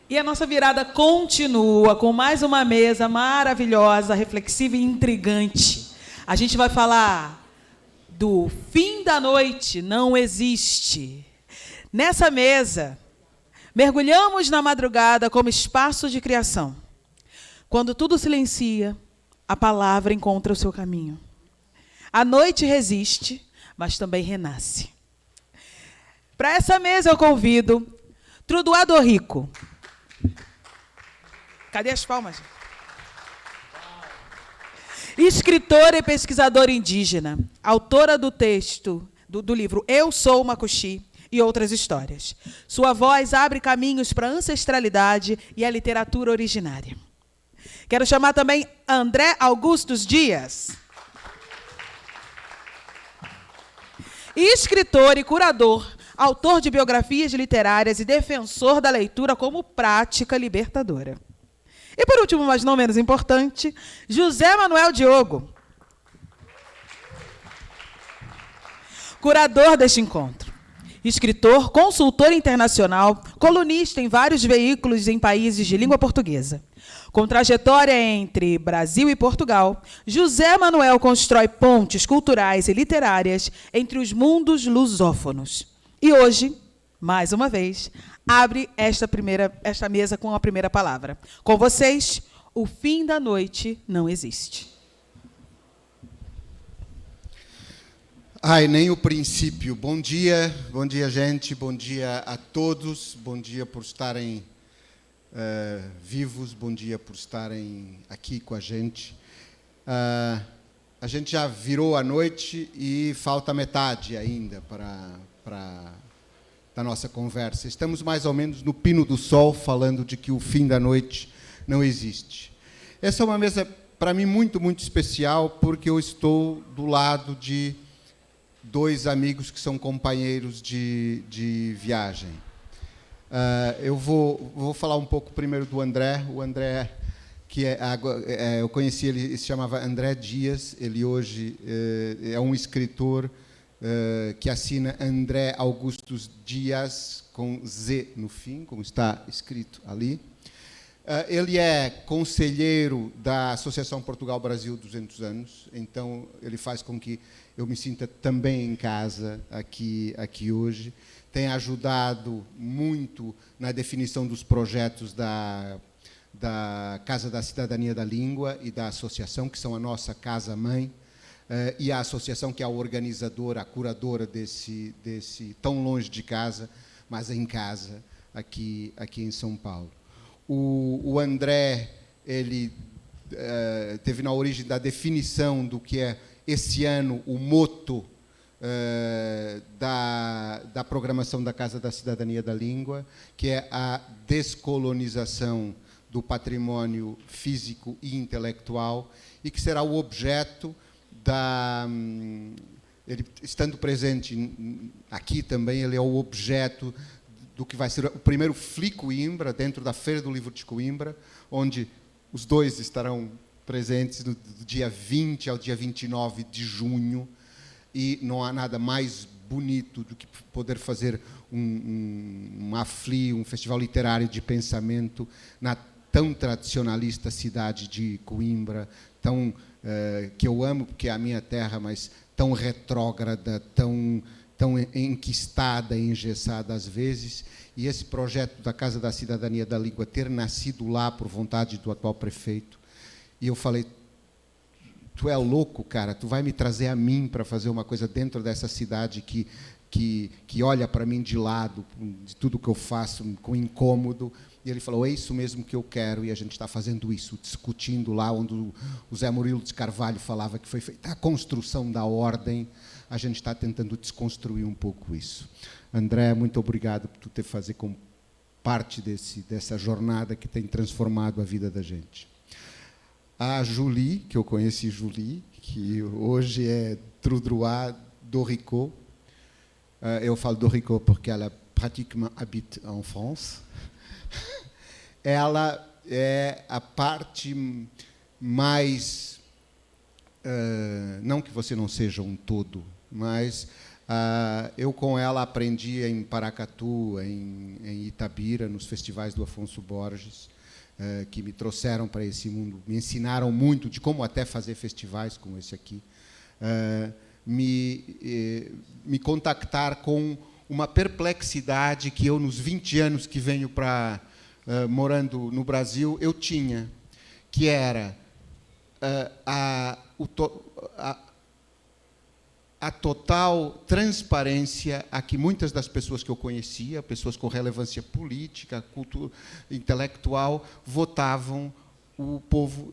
E a nossa virada continua com mais uma mesa maravilhosa, reflexiva e intrigante. A gente vai falar do fim da noite não existe. Nessa mesa, mergulhamos na madrugada como espaço de criação. Quando tudo silencia, a palavra encontra o seu caminho. A noite resiste, mas também renasce. Para essa mesa eu convido Truduá Rico. Cadê as palmas? Escritora e pesquisadora indígena, autora do texto do livro Eu Sou Macuxi e Outras Histórias. Sua voz abre caminhos para a ancestralidade e a literatura originária. Quero chamar também André Augustus Dias. Escritor e curador, autor de biografias literárias e defensor da leitura como prática libertadora. E, por último, mas não menos importante, José Manuel Diogo, curador deste encontro. Escritor, consultor internacional, colunista em vários veículos em países de língua portuguesa. Com trajetória entre Brasil e Portugal, José Manuel constrói pontes culturais e literárias entre os mundos lusófonos. E hoje, mais uma vez, abre esta mesa com a primeira palavra. Com vocês, o fim da noite não existe. Ai, nem o princípio. Bom dia, gente, bom dia a todos, bom dia por estarem vivos, bom dia por estarem aqui com a gente. A gente já virou a noite e falta metade ainda para da nossa conversa. Estamos mais ou menos no pino do sol, falando de que o fim da noite não existe. Essa é uma mesa, para mim, muito, muito especial, porque eu estou do lado de dois amigos que são companheiros de viagem. Eu vou falar um pouco primeiro do André. O André, que eu conheci ele se chamava André Dias. Ele hoje é um escritor que assina André Augustus Dias, com Z no fim, como está escrito ali. Ele é conselheiro da Associação Portugal-Brasil 200 anos, então ele faz com que eu me sinta também em casa aqui hoje. Tem ajudado muito na definição dos projetos da Casa da Cidadania da Língua e da Associação, que são a nossa casa-mãe, e a associação que é a organizadora, a curadora desse tão longe de casa, mas em casa, aqui em São Paulo. O André, ele teve na origem da definição do que é, esse ano, o moto da programação da Casa da Cidadania da Língua, que é a descolonização do patrimônio físico e intelectual, e que será o objeto ele estando presente aqui também, ele é o objeto do que vai ser o primeiro FLI Coimbra, dentro da Feira do Livro de Coimbra, onde os dois estarão presentes do dia 20 ao dia 29 de junho, e não há nada mais bonito do que poder fazer uma FLI, um festival literário de pensamento, na tão tradicionalista cidade de Coimbra, que eu amo, porque é a minha terra, mas tão retrógrada, tão enquistada e engessada às vezes. E esse projeto da Casa da Cidadania da Língua ter nascido lá por vontade do atual prefeito. E eu falei, tu é louco, cara, tu vai me trazer a mim para fazer uma coisa dentro dessa cidade que olha para mim de lado, de tudo que eu faço, com incômodo. E ele falou, é isso mesmo que eu quero, e a gente está fazendo isso, discutindo lá onde o Zé Murilo de Carvalho falava que foi feita a construção da ordem, a gente está tentando desconstruir um pouco isso. André, muito obrigado por tu ter fazer como parte dessa jornada que tem transformado a vida da gente. A Julie, que eu conheci Julie, que hoje é Truduá Rico. Eu falo do Rico porque ela praticamente habite en France. Ela é a parte mais, não que você não seja um todo, mas Eu com ela aprendi em Paracatu, em Itabira, nos festivais do Afonso Borges, que me trouxeram para esse mundo, me ensinaram muito de como até fazer festivais como esse aqui, me contactar com uma perplexidade que eu, nos 20 anos que venho morando no Brasil, eu tinha, que era a total transparência a que muitas das pessoas que eu conhecia, pessoas com relevância política, cultura, intelectual, votavam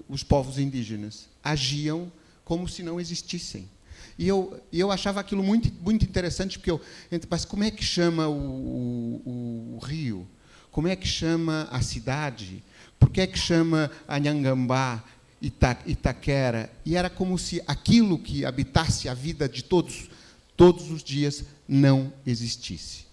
os povos indígenas. Agiam como se não existissem. E eu achava aquilo muito, muito interessante, porque mas como é que chama o rio? Como é que chama a cidade? Por que é que chama Anhangambá, Itaquera? E era como se aquilo que habitasse a vida de todos os dias não existisse.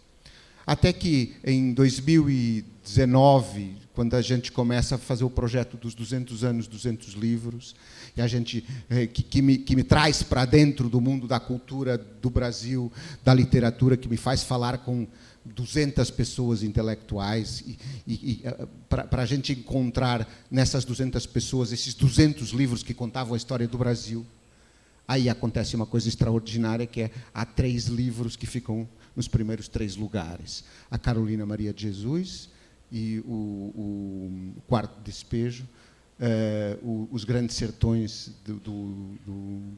Até que, em 2019, quando a gente começa a fazer o projeto dos 200 anos, 200 livros, e a gente que me traz para dentro do mundo da cultura do Brasil, da literatura, que me faz falar com 200 pessoas intelectuais, para a gente encontrar nessas 200 pessoas esses 200 livros que contavam a história do Brasil. Aí acontece uma coisa extraordinária, que há 3 livros que ficam nos primeiros 3 lugares. A Carolina Maria de Jesus e o Quarto Despejo, os Grandes Sertões do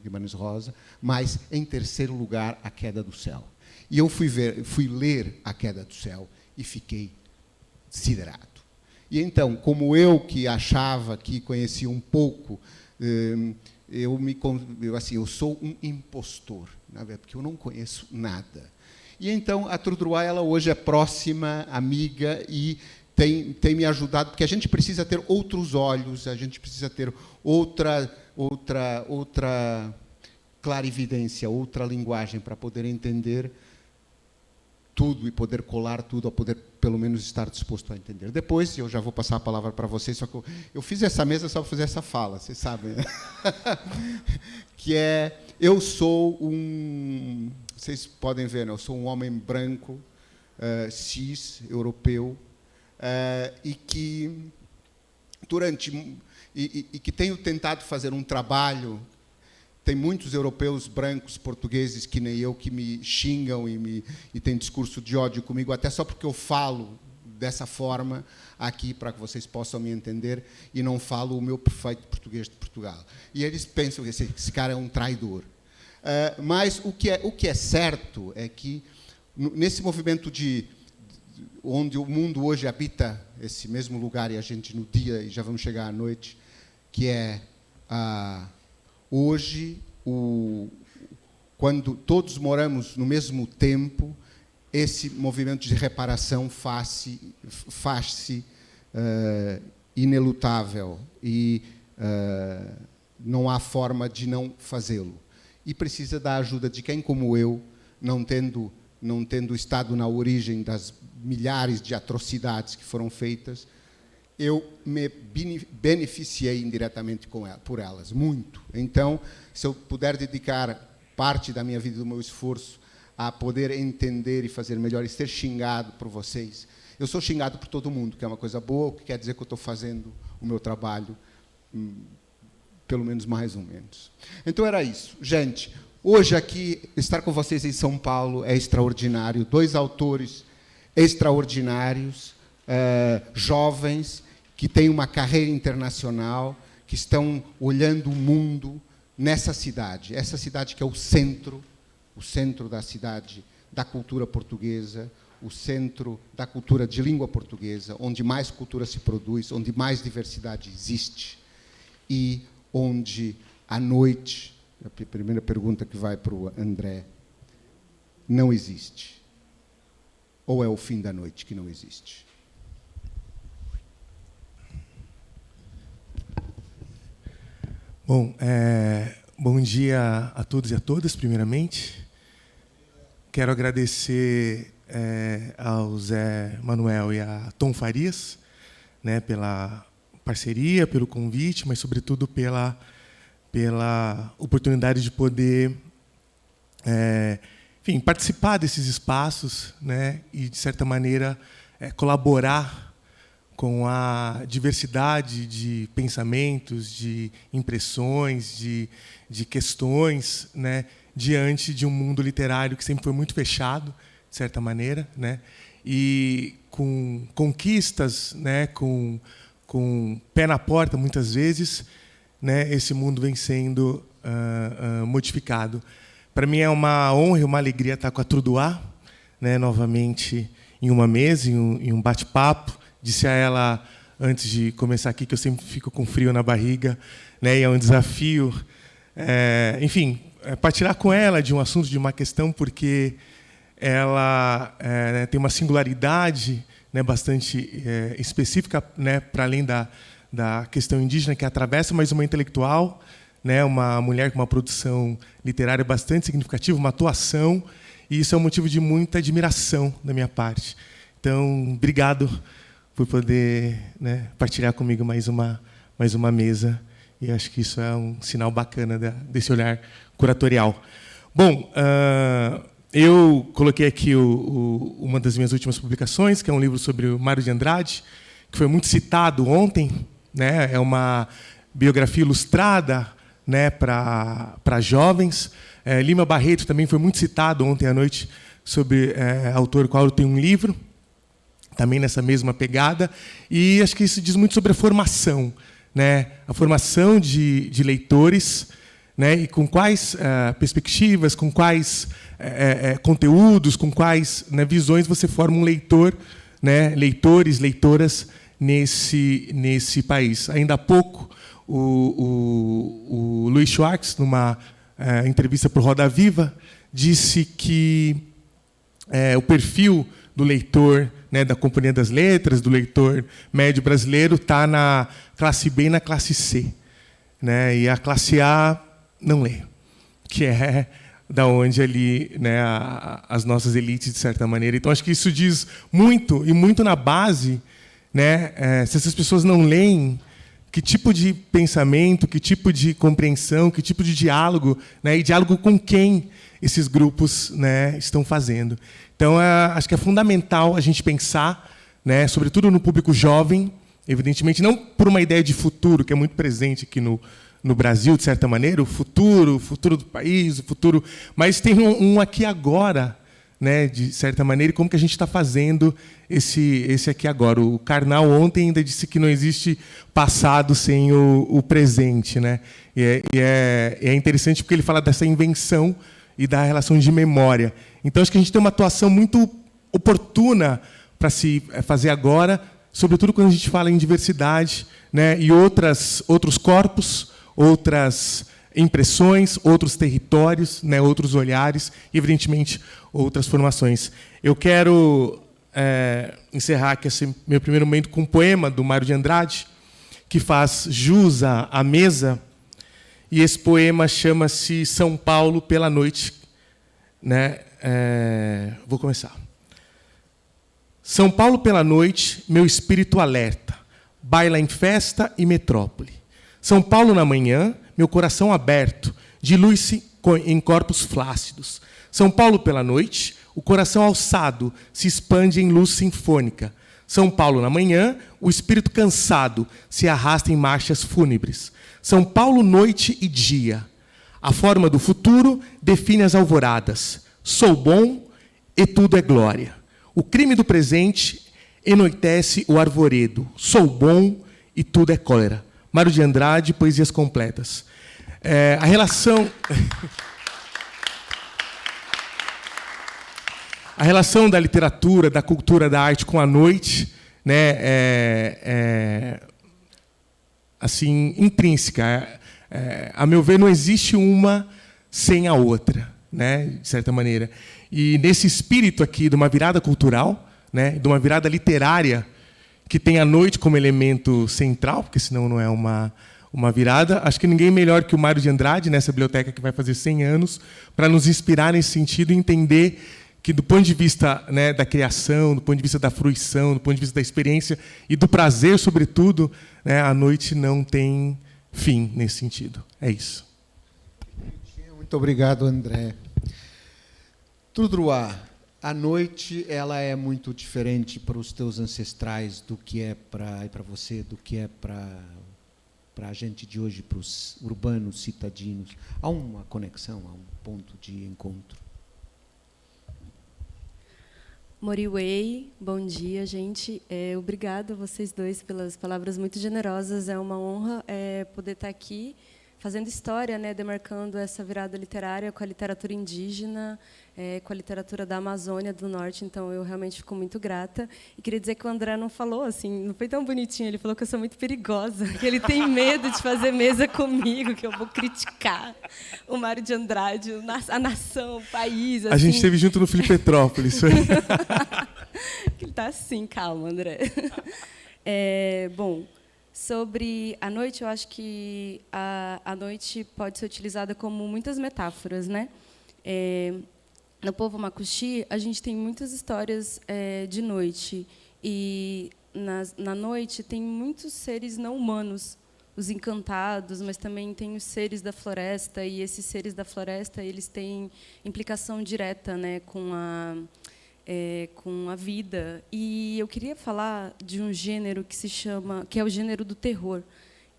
Guimarães Rosa, mas, em terceiro lugar, A Queda do Céu. E eu fui ler A Queda do Céu e fiquei siderado. E então, como eu que achava que conhecia um pouco, eu sou um impostor, porque eu não conheço nada. E então a Trudruá, ela hoje é próxima, amiga, e tem me ajudado, porque a gente precisa ter outros olhos, a gente precisa ter outra clarividência, outra linguagem para poder entender tudo e poder colar tudo, a poder pelo menos estar disposto a entender. Depois, eu já vou passar a palavra para vocês, só que eu fiz essa mesa só para fazer essa fala, vocês sabem, né? Que eu sou vocês podem ver, né? Eu sou um homem branco, cis, europeu, e que que tenho tentado fazer um trabalho. Tem muitos europeus brancos, portugueses, que nem eu, que me xingam e têm discurso de ódio comigo, até só porque eu falo dessa forma aqui, para que vocês possam me entender, e não falo o meu perfeito português de Portugal. E eles pensam que esse cara é um traidor. Mas o que é certo é que, nesse movimento onde o mundo hoje habita esse mesmo lugar, e a gente no dia, e já vamos chegar à noite, que é hoje, quando todos moramos no mesmo tempo, esse movimento de reparação faz-se inelutável, e não há forma de não fazê-lo. E precisa da ajuda de quem, como eu, não tendo estado na origem das milhares de atrocidades que foram feitas, eu me beneficiei indiretamente por elas, muito. Então, se eu puder dedicar parte da minha vida, do meu esforço, a poder entender e fazer melhor, e ser xingado por vocês. Eu sou xingado por todo mundo, que é uma coisa boa, o que quer dizer que eu estou fazendo o meu trabalho, pelo menos mais ou menos. Então, era isso. Gente, hoje aqui, estar com vocês em São Paulo é extraordinário. 2 autores extraordinários, jovens, que têm uma carreira internacional, que estão olhando o mundo nessa cidade. Essa cidade que é o centro da cidade, da cultura portuguesa, o centro da cultura de língua portuguesa, onde mais cultura se produz, onde mais diversidade existe, e onde, à noite, a primeira pergunta que vai para o André, não existe. Ou é o fim da noite que não existe? Bom, bom dia a todos e a todas, primeiramente. Quero agradecer ao Zé Manuel e a Tom Farias, né, pela parceria, pelo convite, mas, sobretudo, pela oportunidade de poder enfim, participar desses espaços, né, e, de certa maneira, colaborar com a diversidade de pensamentos, de impressões, de questões, né, diante de um mundo literário que sempre foi muito fechado, de certa maneira, né, e com conquistas, né, com pé na porta, muitas vezes, né, esse mundo vem sendo modificado. Para mim é uma honra e uma alegria estar com a Truduá, né, novamente em uma mesa, em um bate-papo. Disse a ela, antes de começar aqui, que eu sempre fico com frio na barriga, né, e é um desafio, enfim, partilhar com ela de um assunto, de uma questão, porque ela tem uma singularidade, né, bastante específica, né, para além da questão indígena que atravessa, mas uma intelectual, né, uma mulher com uma produção literária bastante significativa, uma atuação, e isso é um motivo de muita admiração da minha parte. Então, obrigado por poder, né, partilhar comigo mais uma mesa, e acho que isso é um sinal bacana desse olhar curatorial. Bom, eu coloquei aqui uma das minhas últimas publicações, que é um livro sobre o Mário de Andrade, que foi muito citado ontem, né, é uma biografia ilustrada, né, para jovens. Lima Barreto também foi muito citado ontem à noite, sobre autor qual tem um livro, também nessa mesma pegada, e acho que isso diz muito sobre a formação, né, a formação de leitores, né, e com quais perspectivas, com quais conteúdos, com quais, né, visões você forma um leitor, né, leitores, leitoras nesse país. Ainda há pouco, o Luiz Schwartz, numa entrevista para o Roda Viva, disse que o perfil do leitor, né, da Companhia das Letras, do leitor médio brasileiro, está na classe B e na classe C, né, e a classe A não lê, que é da onde ali, né, as nossas elites, de certa maneira. Então, acho que isso diz muito, e muito na base, né, se essas pessoas não leem, que tipo de pensamento, que tipo de compreensão, que tipo de diálogo, né, e diálogo com quem esses grupos, né, estão fazendo. Então, acho que é fundamental a gente pensar, né, sobretudo no público jovem, evidentemente, não por uma ideia de futuro, que é muito presente aqui no Brasil, de certa maneira, o futuro do país, o futuro... Mas tem um aqui agora, né, de certa maneira, e como que a gente está fazendo esse aqui agora. O Karnal ontem ainda disse que não existe passado sem o presente, né? E é interessante porque ele fala dessa invenção e da relação de memória. Então, acho que a gente tem uma atuação muito oportuna para se fazer agora, sobretudo quando a gente fala em diversidade, né, e outros corpos, outras impressões, outros territórios, né, outros olhares e, evidentemente, outras formações. Eu quero encerrar aqui esse meu primeiro momento com um poema do Mário de Andrade, que faz jus à mesa, e esse poema chama-se São Paulo pela Noite. Né? Vou começar. São Paulo pela noite, meu espírito alerta, baila em festa e metrópole. São Paulo na manhã, meu coração aberto, dilui-se em corpos flácidos. São Paulo pela noite, o coração alçado se expande em luz sinfônica. São Paulo na manhã, o espírito cansado se arrasta em marchas fúnebres. São Paulo noite e dia. A forma do futuro define as alvoradas. Sou bom e tudo é glória. O crime do presente enoitece o arvoredo. Sou bom e tudo é cólera. Mário de Andrade, Poesias Completas. A relação... A relação da literatura, da cultura, da arte com a noite, né, assim, intrínseca. A meu ver, não existe uma sem a outra, né, de certa maneira. E nesse espírito aqui de uma virada cultural, né, de uma virada literária, que tem a noite como elemento central, porque senão não é uma virada, acho que ninguém melhor que o Mário de Andrade, nessa biblioteca que vai fazer 100 anos, para nos inspirar nesse sentido e entender que, do ponto de vista, né, da criação, do ponto de vista da fruição, do ponto de vista da experiência e do prazer, sobretudo, né, a noite não tem fim nesse sentido. É isso. Muito obrigado, André. Trudruá, a noite ela é muito diferente para os teus ancestrais do que é para você, do que é para a gente de hoje, para os urbanos citadinos. Há uma conexão, há um ponto de encontro. Moriwei, bom dia, gente. Obrigado a vocês dois pelas palavras muito generosas. É uma honra poder estar aqui fazendo história, né, demarcando essa virada literária com a literatura indígena, com a literatura da Amazônia do Norte. Então, eu realmente fico muito grata. E queria dizer que o André não falou assim, não foi tão bonitinho. Ele falou que eu sou muito perigosa, que ele tem medo de fazer mesa comigo, que eu vou criticar o Mário de Andrade, a nação, o país. Assim. A gente esteve junto no Felipe Petrópolis. Ele está assim, calma, André. Bom, sobre a noite, eu acho que a noite pode ser utilizada como muitas metáforas, né? No povo Macuxi, a gente tem muitas histórias de noite. E na noite tem muitos seres não humanos, os encantados, mas também tem os seres da floresta. E esses seres da floresta, eles têm implicação direta, né, com a vida. E eu queria falar de um gênero que é o gênero do terror,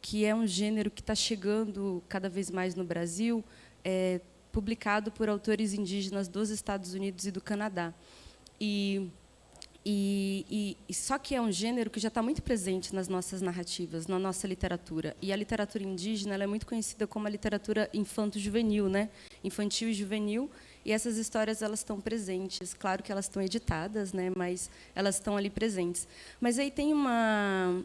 que é um gênero que está chegando cada vez mais no Brasil, publicado por autores indígenas dos Estados Unidos e do Canadá. Só que é um gênero que já está muito presente nas nossas narrativas, na nossa literatura. E a literatura indígena ela é muito conhecida como a literatura infanto-juvenil, né? Infantil e juvenil. E essas histórias elas estão presentes. Claro que elas estão editadas, né? Mas elas estão ali presentes. Mas aí tem uma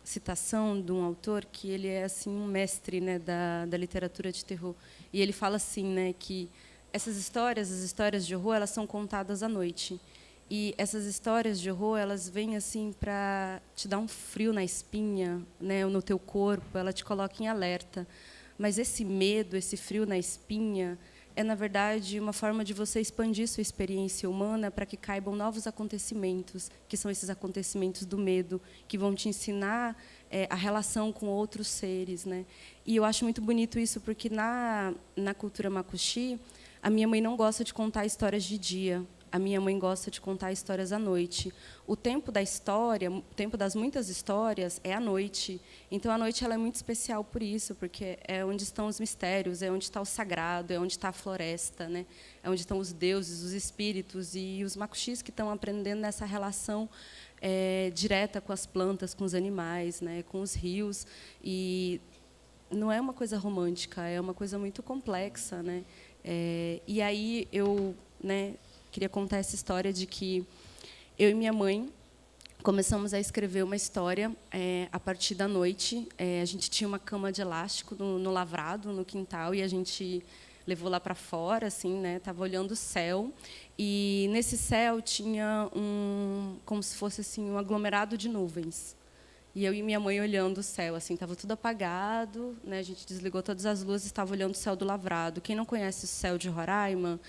citação de um autor que ele é assim um mestre, né, da literatura de terror. E ele fala assim, né, que essas histórias, as histórias de horror, elas são contadas à noite. E essas histórias de horror, elas vêm assim para te dar um frio na espinha, né, no teu corpo, ela te coloca em alerta. Mas esse medo, esse frio na espinha, é, na verdade, uma forma de você expandir sua experiência humana para que caibam novos acontecimentos, que são esses acontecimentos do medo, que vão te ensinar a relação com outros seres, né? E eu acho muito bonito isso, porque na cultura Macuxi, a minha mãe não gosta de contar histórias de dia. A minha mãe gosta de contar histórias à noite. O tempo da história, o tempo das muitas histórias é à noite. Então, a noite ela é muito especial por isso, porque é onde estão os mistérios, é onde está o sagrado, é onde está a floresta, né? É onde estão os deuses, os espíritos e os macuxis que estão aprendendo nessa relação direta com as plantas, com os animais, né? Com os rios. E não é uma coisa romântica, é uma coisa muito complexa, né? E aí eu, né, queria contar essa história de que eu e minha mãe começamos a escrever uma história a partir da noite. A gente tinha uma cama de elástico no lavrado, no quintal, e a gente levou lá para fora, assim, né? Estava olhando o céu, e nesse céu tinha como se fosse assim um aglomerado de nuvens. E eu e minha mãe olhando o céu, assim, estava tudo apagado, né? A gente desligou todas as luzes, estava olhando o céu do lavrado. Quem não conhece o céu de Roraima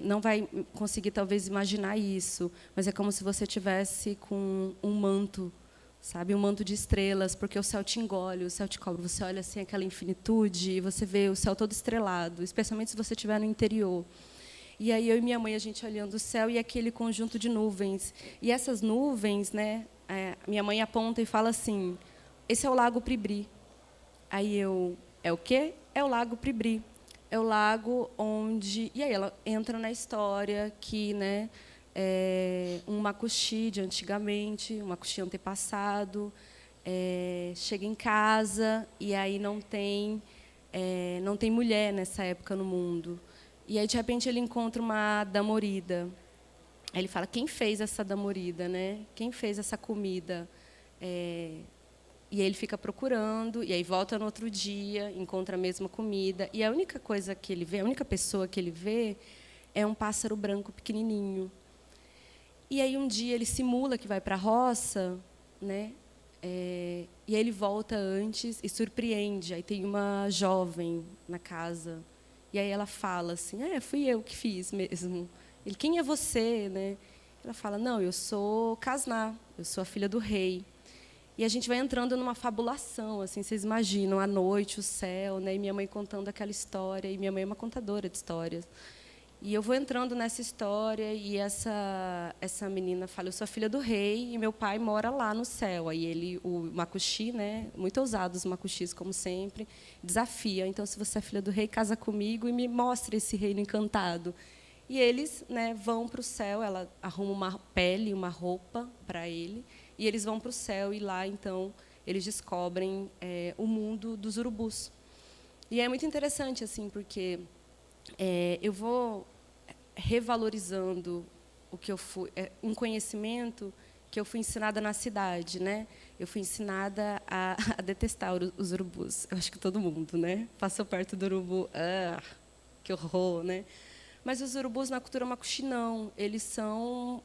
não vai conseguir talvez imaginar isso, mas é como se você tivesse com um manto, sabe, um manto de estrelas, porque o céu te engole, o céu te cobre. Você olha assim aquela infinitude e você vê o céu todo estrelado, especialmente se você estiver no interior. E aí eu e minha mãe a gente olhando o céu e aquele conjunto de nuvens. E essas nuvens, né? Minha mãe aponta e fala assim: esse é o Lago Pribri. Aí eu, é o quê? É o Lago Pribri. É o lago onde... E aí ela entra na história que, né, um macuxi de antigamente, um macuxi antepassado, chega em casa e aí não tem mulher nessa época no mundo. E aí, de repente, ele encontra uma damorida. Aí ele fala: quem fez essa damorida, né? Quem fez essa comida? E aí ele fica procurando, e aí volta no outro dia, encontra a mesma comida. E a única coisa que ele vê, a única pessoa que ele vê, é um pássaro branco pequenininho. E aí um dia ele simula que vai para a roça, né? E aí ele volta antes e surpreende. Aí tem uma jovem na casa. E aí ela fala assim: fui eu que fiz mesmo. Ele: quem é você, né? Ela fala: não, eu sou Casná, eu sou a filha do rei. E a gente vai entrando numa fabulação, assim, vocês imaginam, à noite, o céu, né? E minha mãe contando aquela história, e minha mãe é uma contadora de histórias. E eu vou entrando nessa história e essa menina fala: eu sou a filha do rei e meu pai mora lá no céu. Aí ele, o Makushi, né, muito ousado os Makushis, como sempre, desafia: então, se você é filha do rei, casa comigo e me mostre esse reino encantado. E eles, né, vão para o céu. Ela arruma uma pele, uma roupa para ele, e eles vão para o céu. E lá, então, eles descobrem o mundo dos urubus. E é muito interessante, assim, porque eu vou revalorizando o que eu fui, um conhecimento que eu fui ensinada na cidade, né? Eu fui ensinada a detestar os urubus. Eu acho que todo mundo, né? Passou perto do urubu, que horror, né? Mas os urubus na cultura Makushi não. Eles são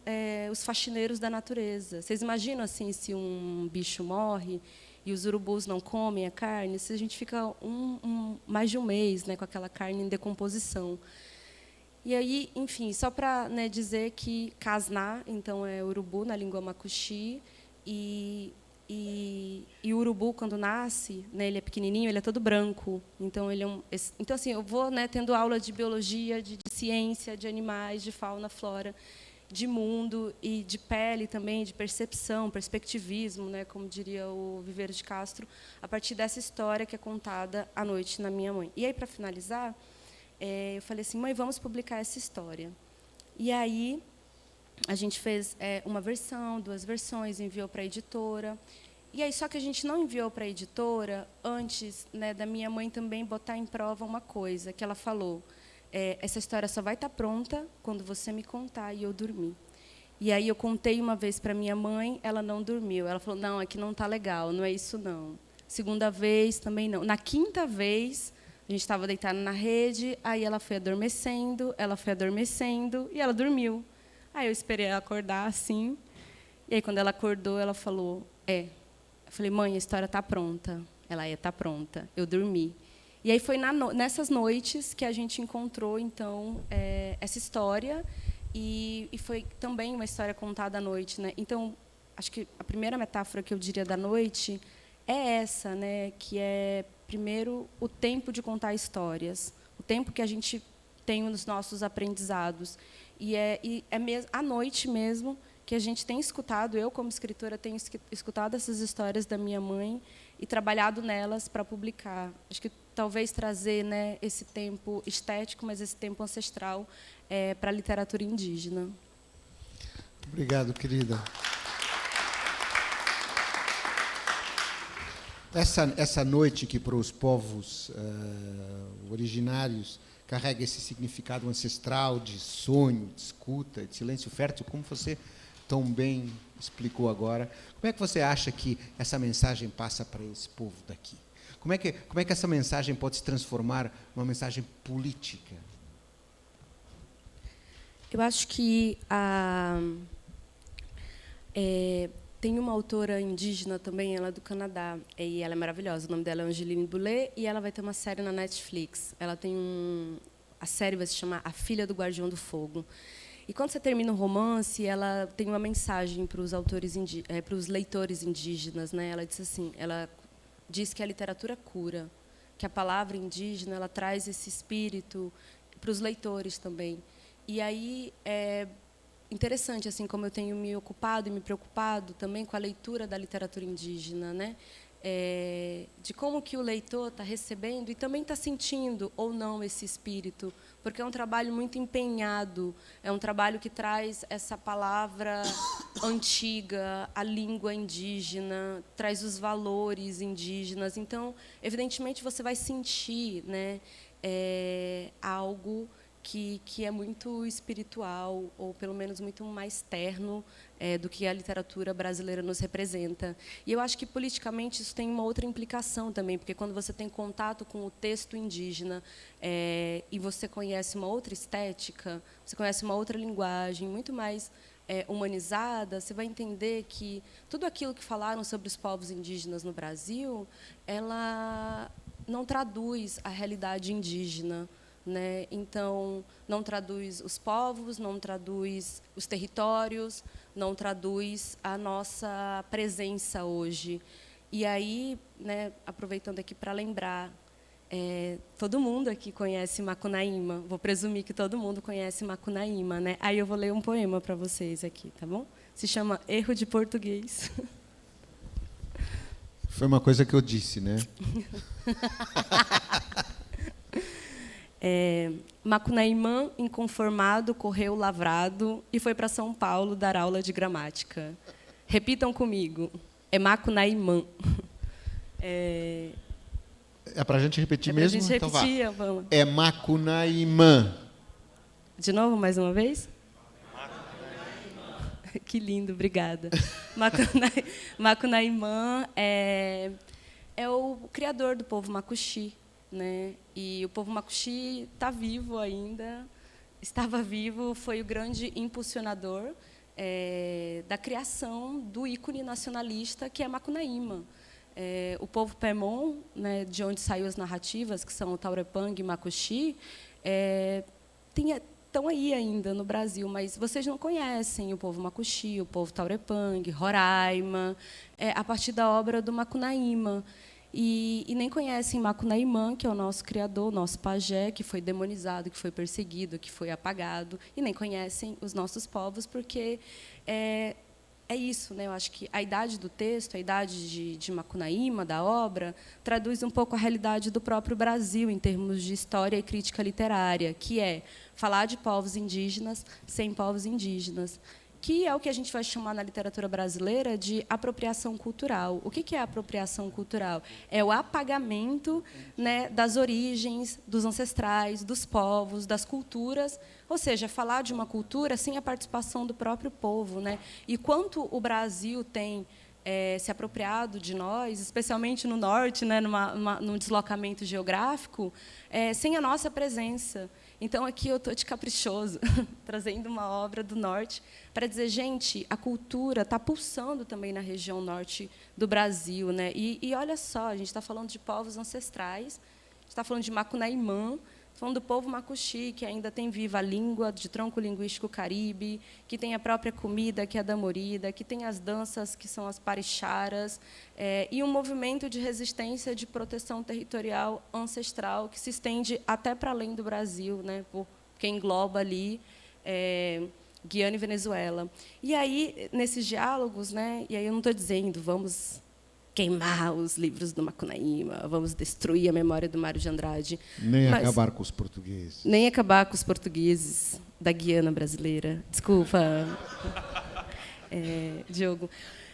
os faxineiros da natureza. Vocês imaginam assim, se um bicho morre e os urubus não comem a carne, se a gente fica mais de um mês, né, com aquela carne em decomposição. E aí, enfim, só para, né, dizer que Kasna, então, é urubu na língua Makushi, e o urubu, quando nasce, né, ele é pequenininho, ele é todo branco. Então, então assim, eu vou, né, tendo aula de biologia, de ciência, de animais, de fauna, flora, de mundo e de pele também, de percepção, perspectivismo, né, como diria o Viveiro de Castro, a partir dessa história que é contada à noite na Minha Mãe. E aí, para finalizar, eu falei assim: mãe, vamos publicar essa história. E aí a gente fez uma versão, 2 versões, enviou para a editora. E aí, só que a gente não enviou para a editora antes, né, da minha mãe também botar em prova uma coisa que ela falou: essa história só vai estar pronta quando você me contar e eu dormir. E aí eu contei uma vez para minha mãe, ela não dormiu. Ela falou: não, aqui não está legal, não é isso não. Segunda vez também não. Na quinta vez, a gente estava deitada na rede, aí ela foi adormecendo e ela dormiu. Aí eu esperei ela acordar assim. E aí quando ela acordou, ela falou: Eu falei: mãe, a história está pronta. Ela está pronta. Eu dormi. E aí foi nessas noites que a gente encontrou, então, essa história, e foi também uma história contada à noite, né? Então, acho que a primeira metáfora que eu diria da noite é essa, né? Que é, primeiro, o tempo de contar histórias, o tempo que a gente tem nos nossos aprendizados. E é à noite mesmo que a gente tem escutado, eu, como escritora, tenho escutado essas histórias da minha mãe e trabalhado nelas para publicar. Acho que talvez trazer, né, esse tempo estético, mas esse tempo ancestral para a literatura indígena. Muito obrigado, querida. Essa noite que para os povos originários carrega esse significado ancestral de sonho, de escuta, de silêncio fértil, como você tão bem explicou agora. Como é que você acha que essa mensagem passa para esse povo daqui? Como é que essa mensagem pode se transformar numa mensagem política? Eu acho que tem uma autora indígena também, ela é do Canadá, e ela é maravilhosa. O nome dela é Angeline Boulet, e ela vai ter uma série na Netflix. Ela tem a série vai se chamar A Filha do Guardião do Fogo. E quando você termina o romance, ela tem uma mensagem para os para os leitores indígenas, né? Ela diz assim, ela diz que a literatura cura, que a palavra indígena ela traz esse espírito para os leitores também. E aí é interessante, assim, como eu tenho me ocupado e me preocupado também com a leitura da literatura indígena, né? De como que o leitor está recebendo e também está sentindo ou não esse espírito, porque é um trabalho muito empenhado, é um trabalho que traz essa palavra antiga, a língua indígena, traz os valores indígenas. Então, evidentemente, você vai sentir, né, algo que é muito espiritual, ou pelo menos muito mais terno do que a literatura brasileira nos representa. E eu acho que, politicamente, isso tem uma outra implicação também, porque quando você tem contato com o texto indígena e você conhece uma outra estética, você conhece uma outra linguagem, muito mais humanizada, você vai entender que tudo aquilo que falaram sobre os povos indígenas no Brasil, ela não traduz a realidade indígena, né? Então, não traduz os povos, não traduz os territórios, não traduz a nossa presença hoje. E aí, né, aproveitando aqui para lembrar Todo mundo aqui conhece Macunaíma. Vou presumir que todo mundo conhece Macunaíma, né? Aí eu vou ler um poema para vocês aqui, tá bom? Se chama Erro de Português. Foi uma coisa que eu disse, né? Macunaíma, inconformado, correu lavrado e foi para São Paulo dar aula de gramática. Repitam comigo. É Macunaíma. É para a gente repetir pra mesmo? Gente então repetir, vá. vamos. É Macunaíma. De novo, mais uma vez? Que lindo, obrigada. Macunaíma é o criador do povo Macuxi, né? E o povo Macuxi está vivo ainda, estava vivo, foi o grande impulsionador da criação do ícone nacionalista que é Macunaíma. O povo Pemon, né, de onde saíram as narrativas, que são o Taurepang e Macuxi, estão aí ainda no Brasil, mas vocês não conhecem o povo Macuxi, o povo Taurepang, Roraima, a partir da obra do Macunaíma. E nem conhecem Macunaíma, que é o nosso criador, nosso pajé, que foi demonizado, que foi perseguido, que foi apagado, e nem conhecem os nossos povos, porque é isso, né? Eu acho que a idade do texto, a idade de Macunaíma, da obra, traduz um pouco a realidade do próprio Brasil, em termos de história e crítica literária, que é falar de povos indígenas sem povos indígenas, que é o que a gente vai chamar na literatura brasileira de apropriação cultural. O que é apropriação cultural? É o apagamento, né, das origens, dos ancestrais, dos povos, das culturas, ou seja, falar de uma cultura sem a participação do próprio povo, né? E quanto o Brasil tem se apropriado de nós, especialmente no norte, né, num deslocamento geográfico, sem a nossa presença. Então, aqui eu estou de caprichoso, trazendo uma obra do norte, para dizer, gente, a cultura está pulsando também na região norte do Brasil, né? E olha só, a gente está falando de povos ancestrais, a gente está falando de Macunaíma, falando do povo Macuxi, que ainda tem viva a língua de tronco linguístico caribe, que tem a própria comida, que é a damorida, que tem as danças, que são as parixaras, e um movimento de resistência, de proteção territorial ancestral, que se estende até para além do Brasil, né, porque engloba ali Guiana e Venezuela. E aí, nesses diálogos, né, e aí eu não estou dizendo, vamos queimar os livros do Macunaíma, vamos destruir a memória do Mário de Andrade. Nem acabar com os portugueses. Nem acabar com os portugueses da Guiana brasileira. Desculpa, Diogo.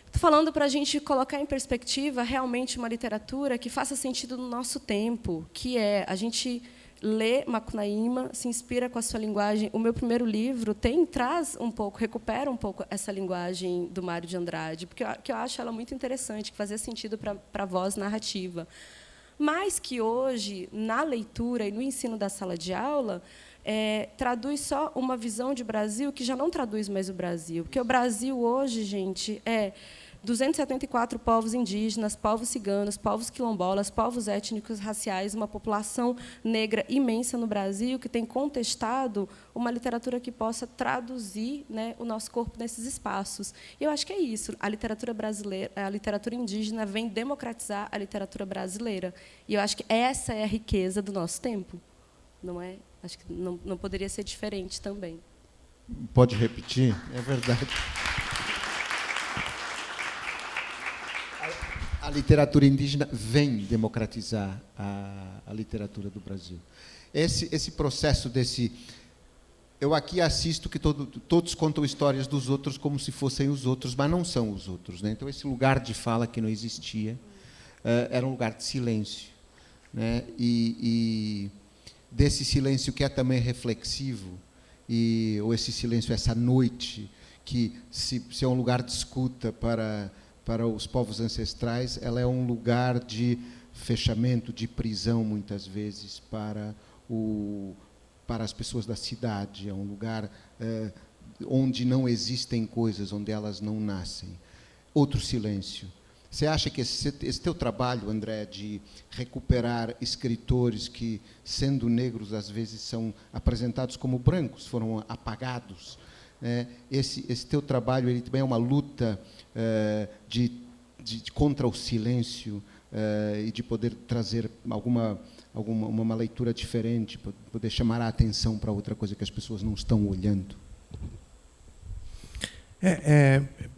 Estou falando para a gente colocar em perspectiva realmente uma literatura que faça sentido no nosso tempo, que é a gente lê Macunaíma, se inspira com a sua linguagem. O meu primeiro livro traz um pouco, recupera um pouco essa linguagem do Mário de Andrade, porque eu acho ela muito interessante, que fazia sentido para a voz narrativa. Mas que hoje, na leitura e no ensino da sala de aula, traduz só uma visão de Brasil que já não traduz mais o Brasil. Porque o Brasil hoje, gente, 274 povos indígenas, povos ciganos, povos quilombolas, povos étnicos, raciais, uma população negra imensa no Brasil que tem contestado uma literatura que possa traduzir, né, o nosso corpo nesses espaços. E eu acho que é isso. A literatura brasileira, a literatura indígena vem democratizar a literatura brasileira. E eu acho que essa é a riqueza do nosso tempo, não é? Acho que não poderia ser diferente também. Pode repetir? É verdade. A literatura indígena vem democratizar a literatura do Brasil. Esse processo desse... Eu aqui assisto que todos contam histórias dos outros como se fossem os outros, mas não são os outros, né? Então, esse lugar de fala que não existia era um lugar de silêncio, né? E desse silêncio que é também reflexivo, ou esse silêncio, essa noite, que se é um lugar de escuta para os povos ancestrais, ela é um lugar de fechamento, de prisão, muitas vezes, para as pessoas da cidade. É um lugar onde não existem coisas, onde elas não nascem. Outro silêncio. Você acha que esse teu trabalho, André, de recuperar escritores que, sendo negros, às vezes são apresentados como brancos, foram apagados, esse teu trabalho ele também é uma luta contra o silêncio e de poder trazer uma leitura diferente, para poder chamar a atenção para outra coisa que as pessoas não estão olhando?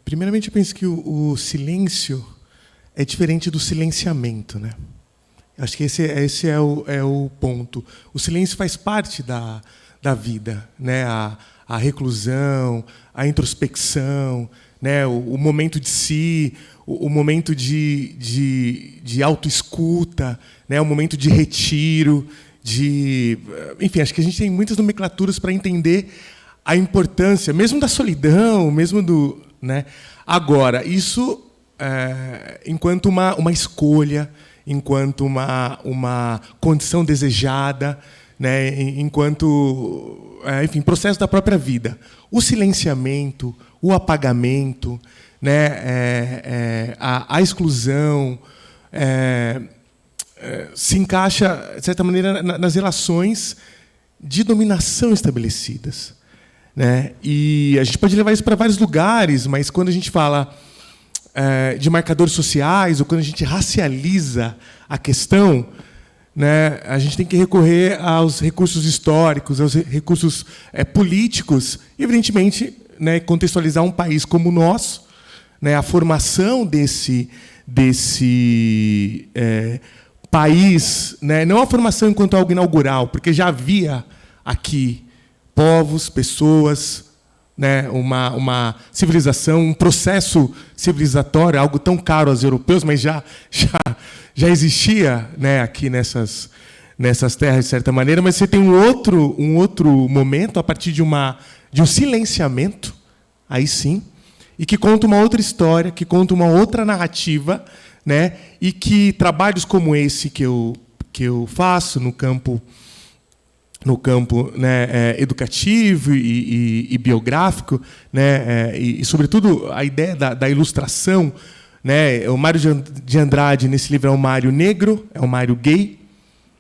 Primeiramente, eu penso que o silêncio é diferente do silenciamento, né? Acho que esse é o ponto. O silêncio faz parte da vida, né? A reclusão, a introspecção, né? O momento de si, o momento de autoescuta, né? O momento de retiro, enfim, acho que a gente tem muitas nomenclaturas para entender a importância, mesmo da solidão, mesmo do, né? Agora, isso enquanto uma escolha, enquanto uma condição desejada, né? Enquanto, enfim, processo da própria vida. O silenciamento, o apagamento, né? A exclusão se encaixa, de certa maneira, nas relações de dominação estabelecidas, né? E a gente pode levar isso para vários lugares, mas quando a gente fala de marcadores sociais, ou quando a gente racializa a questão, né, a gente tem que recorrer aos recursos históricos, aos recursos políticos, e, evidentemente, né, contextualizar um país como o nosso, né, a formação desse país, né, não a formação enquanto algo inaugural, porque já havia aqui povos, pessoas, né, uma civilização, um processo civilizatório, algo tão caro aos europeus, mas já existia, né, aqui nessas terras, de certa maneira. Mas você tem um outro momento, a partir de um silenciamento, aí sim, e que conta uma outra história, que conta uma outra narrativa, né, e que trabalhos como esse que eu faço no campo, né, educativo e biográfico, né, e, sobretudo, a ideia da ilustração, né, o Mário de Andrade, nesse livro, é um Mário negro, é um Mário gay,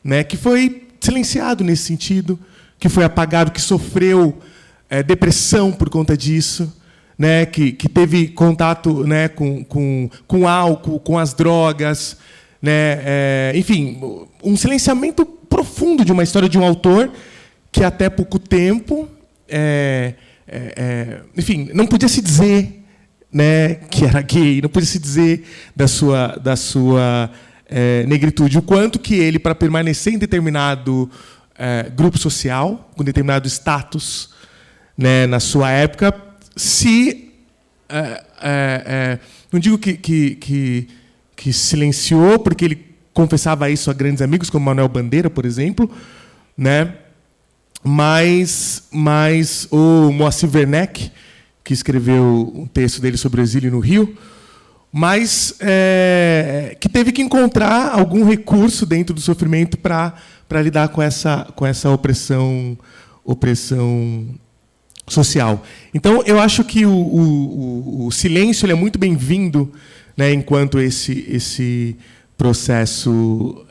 né, que foi silenciado nesse sentido, que foi apagado, que sofreu depressão por conta disso, né, que teve contato, né, com álcool, com as drogas, né, enfim, um silenciamento profundo de uma história de um autor que até pouco tempo, enfim, não podia se dizer, né, que era gay, não podia se dizer da sua negritude, o quanto que ele, para permanecer em determinado grupo social, com determinado status, né, na sua época, não digo que silenciou, porque ele confessava isso a grandes amigos, como Manuel Bandeira, por exemplo, né? Mas o Moacir Werneck, que escreveu um texto dele sobre o exílio no Rio, mas que teve que encontrar algum recurso dentro do sofrimento para lidar com essa opressão social. Então, eu acho que o silêncio ele é muito bem-vindo, né, enquanto esse processo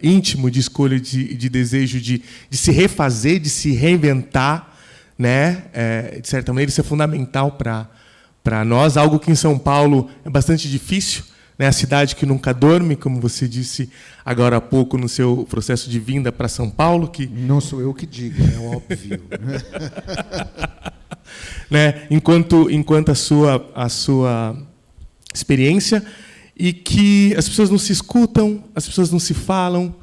íntimo de escolha, de desejo de se refazer, de se reinventar, né, de certa maneira, isso é fundamental para nós, algo que em São Paulo é bastante difícil, né, a cidade que nunca dorme, como você disse agora há pouco no seu processo de vinda para São Paulo. Que não sou eu que digo, é óbvio. Né, enquanto a sua experiência, e que as pessoas não se escutam, as pessoas não se falam,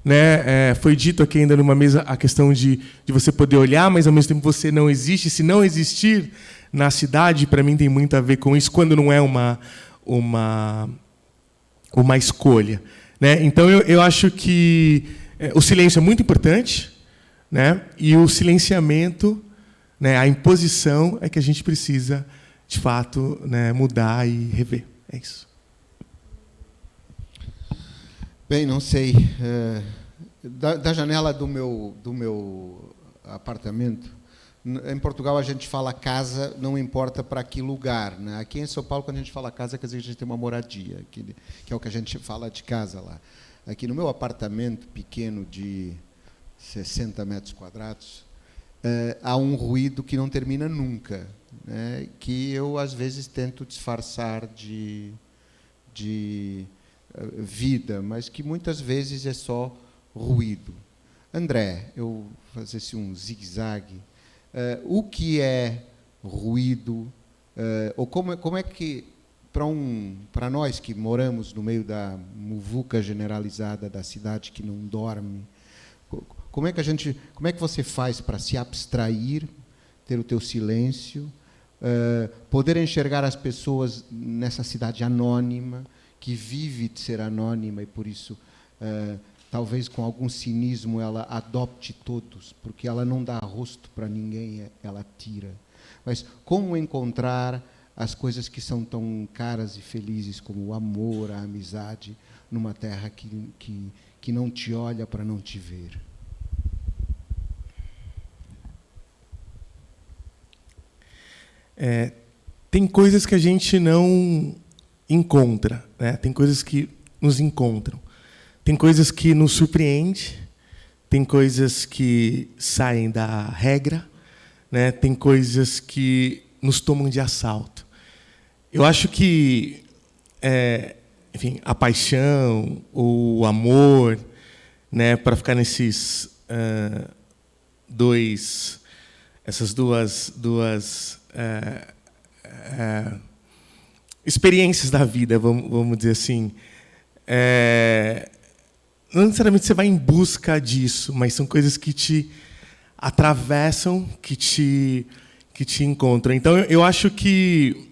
né? Foi dito aqui ainda numa mesa a questão de você poder olhar, mas ao mesmo tempo você não existe. Se não existir na cidade, para mim tem muito a ver com isso, quando não é uma escolha, né? Então eu acho que o silêncio é muito importante, né? E o silenciamento, né, a imposição é que a gente precisa, de fato, né, mudar e rever. É isso. Bem, não sei. Da janela do meu apartamento, em Portugal a gente fala casa, não importa para que lugar, né? Aqui em São Paulo, quando a gente fala casa, quer dizer que a gente tem uma moradia, que é o que a gente fala de casa lá. Aqui no meu apartamento pequeno de 60 metros quadrados, há um ruído que não termina nunca, né? Que eu, às vezes, tento disfarçar de vida, mas que muitas vezes é só ruído. André, eu vou fazer assim, um zigue-zague. O que é ruído? Ou como é que, para nós que moramos no meio da muvuca generalizada da cidade que não dorme, como é que você faz para se abstrair, ter o teu silêncio, poder enxergar as pessoas nessa cidade anônima, que vive de ser anônima e, por isso, talvez com algum cinismo, ela adopte todos, porque ela não dá rosto para ninguém, ela tira. Mas como encontrar as coisas que são tão caras e felizes, como o amor, a amizade, numa terra que não te olha para não te ver? Tem coisas que a gente não encontra, né? Tem coisas que nos encontram. Tem coisas que nos surpreendem, tem coisas que saem da regra, né? Tem coisas que nos tomam de assalto. Eu acho que, enfim, a paixão, o amor, né? Para ficar nesses essas duas experiências da vida, vamos dizer assim. Não necessariamente você vai em busca disso, mas são coisas que te atravessam, que te encontram. Então, eu acho que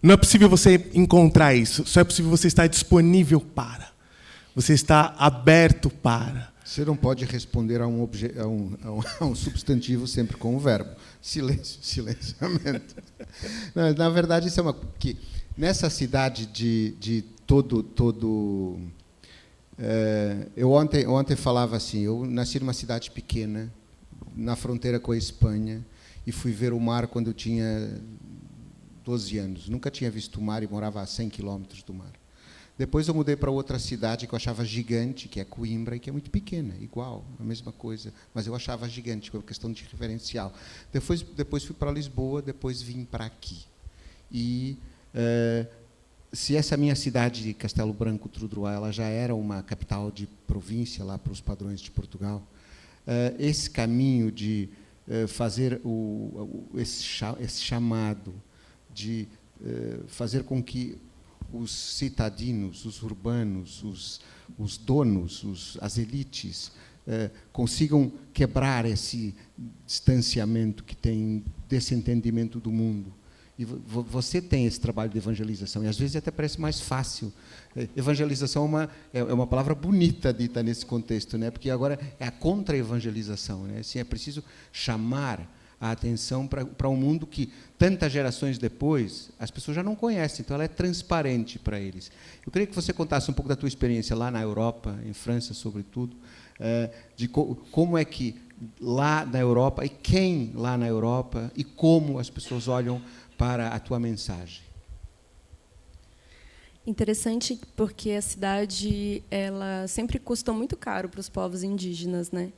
não é possível você encontrar isso, só é possível você estar disponível para. Você está aberto para. Você não pode responder a um substantivo sempre com um verbo. Silêncio, silenciamento. Na verdade, isso é que nessa cidade de todo eu ontem falava assim, eu nasci numa cidade pequena, na fronteira com a Espanha, e fui ver o mar quando eu tinha 12 anos. Nunca tinha visto o mar e morava a 100 quilômetros do mar. Depois eu mudei para outra cidade que eu achava gigante, que é Coimbra, e que é muito pequena, igual, a mesma coisa, mas eu achava gigante, por questão de referencial. Depois fui para Lisboa, depois vim para aqui. E se essa minha cidade de Castelo Branco, Trudroá, ela já era uma capital de província, lá para os padrões de Portugal, esse caminho de fazer esse chamado, de fazer com que os citadinos, os urbanos, os donos, as elites, consigam quebrar esse distanciamento que tem desse entendimento do mundo. E você tem esse trabalho de evangelização, e às vezes até parece mais fácil. Evangelização é uma palavra bonita dita nesse contexto, né? Porque agora é a contra-evangelização, né? Assim, é preciso chamar a atenção para um mundo que, tantas gerações depois, as pessoas já não conhecem, então ela é transparente para eles. Eu queria que você contasse um pouco da tua experiência lá na Europa, em França, sobretudo, de como é que lá na Europa, e quem lá na Europa, e como as pessoas olham para a tua mensagem. Interessante, porque a cidade ela sempre custa muito caro para os povos indígenas, né?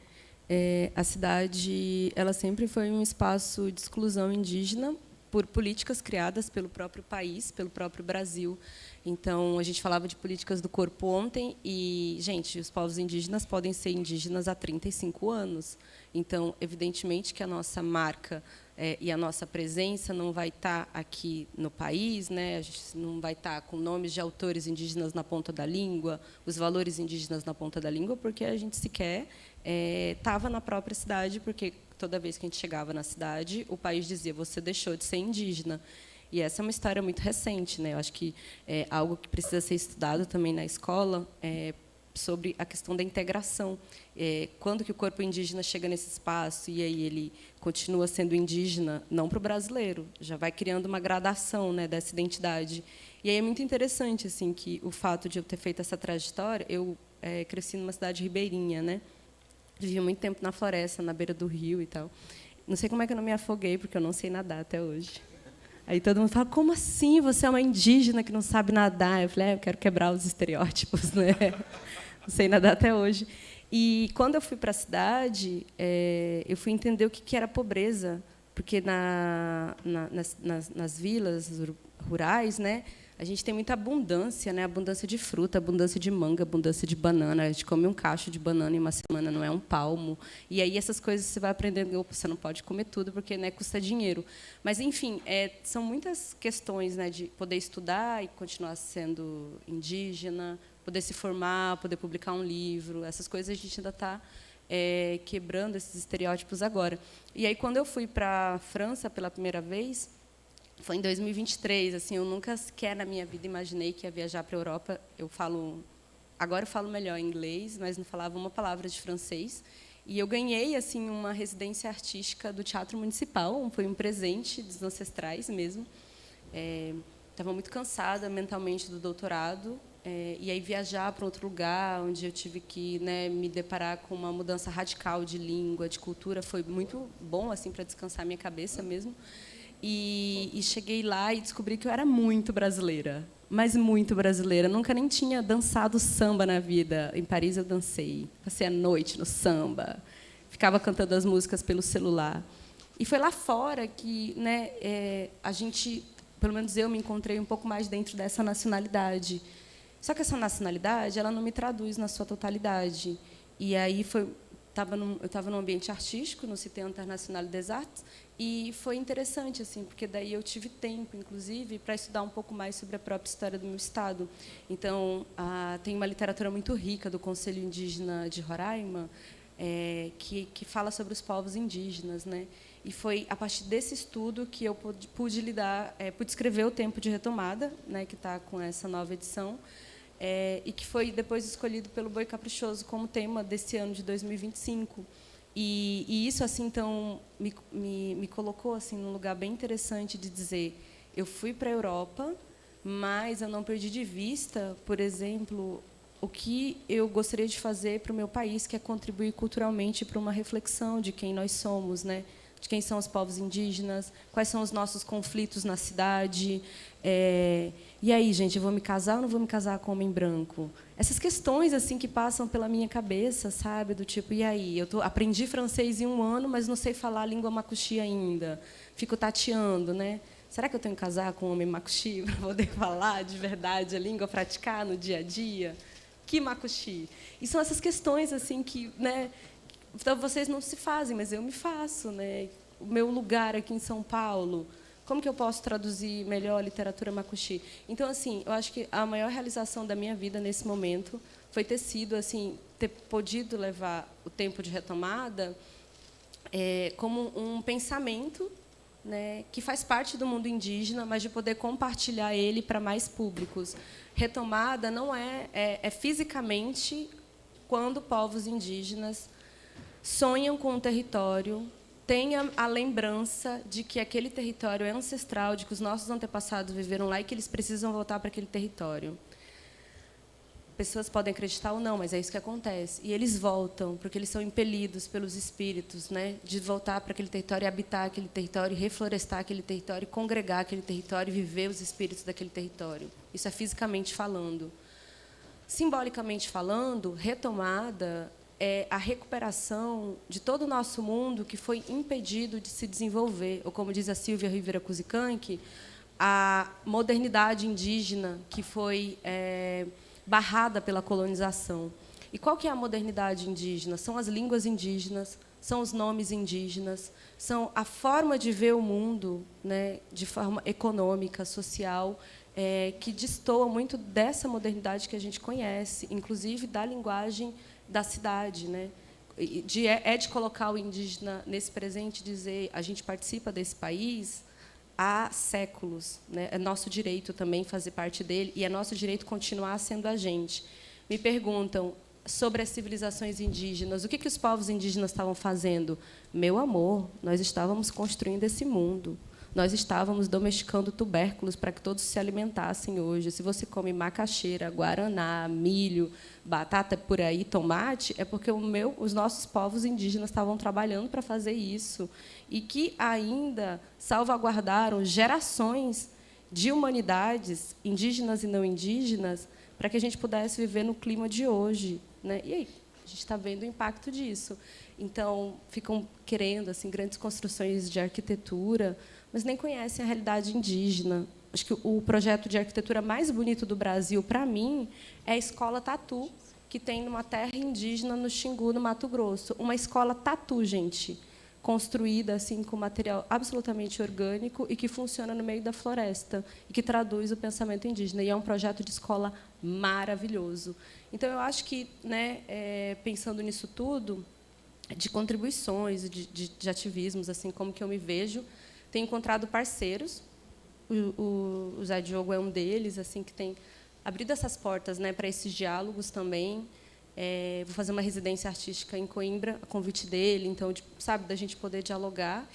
A cidade ela sempre foi um espaço de exclusão indígena por políticas criadas pelo próprio país, pelo próprio Brasil. Então, a gente falava de políticas do corpo ontem e, gente, os povos indígenas podem ser indígenas há 35 anos. Então, evidentemente que a nossa marca e a nossa presença não vai estar aqui no país, né? A gente não vai estar com nomes de autores indígenas na ponta da língua, os valores indígenas na ponta da língua, porque a gente sequer estava na própria cidade, porque toda vez que a gente chegava na cidade, o país dizia: você deixou de ser indígena. E essa é uma história muito recente, né? Eu acho que é algo que precisa ser estudado também na escola, sobre a questão da integração. Quando que o corpo indígena chega nesse espaço e aí ele continua sendo indígena, não para o brasileiro, já vai criando uma gradação, né, dessa identidade. E aí é muito interessante assim que o fato de eu ter feito essa trajetória, eu cresci numa cidade ribeirinha, né? Vivi muito tempo na floresta, na beira do rio e tal. Não sei como é que eu não me afoguei, porque eu não sei nadar até hoje. Aí todo mundo fala: como assim? Você é uma indígena que não sabe nadar? Eu falei: eu quero quebrar os estereótipos, né? Não sei nadar até hoje. E quando eu fui para a cidade, eu fui entender o que era pobreza, porque nas vilas rurais, né, a gente tem muita abundância, né, abundância de fruta, abundância de manga, abundância de banana. A gente come um cacho de banana em uma semana, não é um palmo. E aí essas coisas você vai aprendendo. Opa, você não pode comer tudo porque, né, custa dinheiro. Mas, enfim, são muitas questões, né, de poder estudar e continuar sendo indígena, poder se formar, poder publicar um livro. Essas coisas a gente ainda está quebrando esses estereótipos agora. E aí, quando eu fui para a França pela primeira vez, foi em 2023. Assim, eu nunca sequer na minha vida imaginei que ia viajar para a Europa. Agora eu falo melhor inglês, mas não falava uma palavra de francês. E eu ganhei assim uma residência artística do Teatro Municipal. Foi um presente dos ancestrais mesmo. Estava muito cansada mentalmente do doutorado. E aí viajar para outro lugar, onde eu tive que, né, me deparar com uma mudança radical de língua, de cultura, foi muito bom assim para descansar minha cabeça mesmo. E cheguei lá e descobri que eu era muito brasileira, mas muito brasileira. Nunca nem tinha dançado samba na vida. Em Paris eu dancei, passei a noite no samba, ficava cantando as músicas pelo celular. E foi lá fora que, né, a gente, pelo menos eu, me encontrei um pouco mais dentro dessa nacionalidade. Só que essa nacionalidade, ela não me traduz na sua totalidade. E aí eu estava num ambiente artístico, no Cité International des Arts, e foi interessante, assim, porque daí eu tive tempo, inclusive, para estudar um pouco mais sobre a própria história do meu estado. Então, tem uma literatura muito rica do Conselho Indígena de Roraima, que fala sobre os povos indígenas, né? E foi a partir desse estudo que eu pude escrever o Tempo de Retomada, né, que está com essa nova edição, e que foi depois escolhido pelo Boi Caprichoso como tema desse ano de 2025. E isso, assim, então me colocou assim num lugar bem interessante de dizer: eu fui para a Europa, mas eu não perdi de vista, por exemplo, o que eu gostaria de fazer para o meu país, que é contribuir culturalmente para uma reflexão de quem nós somos, né? De quem são os povos indígenas, quais são os nossos conflitos na cidade. E aí, gente, eu vou me casar ou não vou me casar com homem branco? Essas questões assim que passam pela minha cabeça, sabe? Do tipo, e aí? Aprendi francês em 1 ano, mas não sei falar a língua macuxi ainda. Fico tateando, né? Será que eu tenho que casar com um homem macuxi para poder falar de verdade a língua, praticar no dia a dia? Que macuxi? E são essas questões assim que, né? Então, vocês não se fazem, mas eu me faço, né? O meu lugar aqui em São Paulo, como que eu posso traduzir melhor a literatura macuxi? Então, assim, eu acho que a maior realização da minha vida nesse momento foi ter sido, assim, ter podido levar o Tempo de Retomada como um pensamento, né, que faz parte do mundo indígena, mas de poder compartilhar ele para mais públicos. Retomada não é fisicamente quando povos indígenas sonham com um território, tenham a lembrança de que aquele território é ancestral, de que os nossos antepassados viveram lá e que eles precisam voltar para aquele território. Pessoas podem acreditar ou não, mas é isso que acontece. E eles voltam, porque eles são impelidos pelos espíritos, né, de voltar para aquele território, habitar aquele território, reflorestar aquele território, congregar aquele território e viver os espíritos daquele território. Isso é fisicamente falando. Simbolicamente falando, retomada é a recuperação de todo o nosso mundo que foi impedido de se desenvolver, ou, como diz a Silvia Rivera Cusicanqui, a modernidade indígena que foi barrada pela colonização. E qual que é a modernidade indígena? São as línguas indígenas, são os nomes indígenas, são a forma de ver o mundo, né, de forma econômica, social, que destoa muito dessa modernidade que a gente conhece, inclusive da linguagem da cidade, né? De colocar o indígena nesse presente e dizer: a gente participa desse país há séculos, né? É nosso direito também fazer parte dele e é nosso direito continuar sendo a gente. Me perguntam sobre as civilizações indígenas, o que os povos indígenas estavam fazendo? Meu amor, nós estávamos construindo esse mundo. Nós estávamos domesticando tubérculos para que todos se alimentassem hoje. Se você come macaxeira, guaraná, milho, batata por aí, tomate, é porque os nossos povos indígenas estavam trabalhando para fazer isso e que ainda salvaguardaram gerações de humanidades, indígenas e não indígenas, para que a gente pudesse viver no clima de hoje, né? E aí, a gente está vendo o impacto disso. Então, ficam querendo assim grandes construções de arquitetura, mas nem conhecem a realidade indígena, acho que o projeto de arquitetura mais bonito do Brasil, para mim, é a Escola Tatu, que tem numa terra indígena no Xingu, no Mato Grosso. Uma escola tatu, gente, construída assim com material absolutamente orgânico e que funciona no meio da floresta e que traduz o pensamento indígena. E é um projeto de escola maravilhoso. Então, eu acho que, né, pensando nisso tudo, de contribuições, de ativismos, assim como que eu me vejo, tenho encontrado parceiros. O Zé Diogo é um deles, assim, que tem abrido essas portas, né, para esses diálogos também. Vou fazer uma residência artística em Coimbra, a convite dele, então, sabe, da gente poder dialogar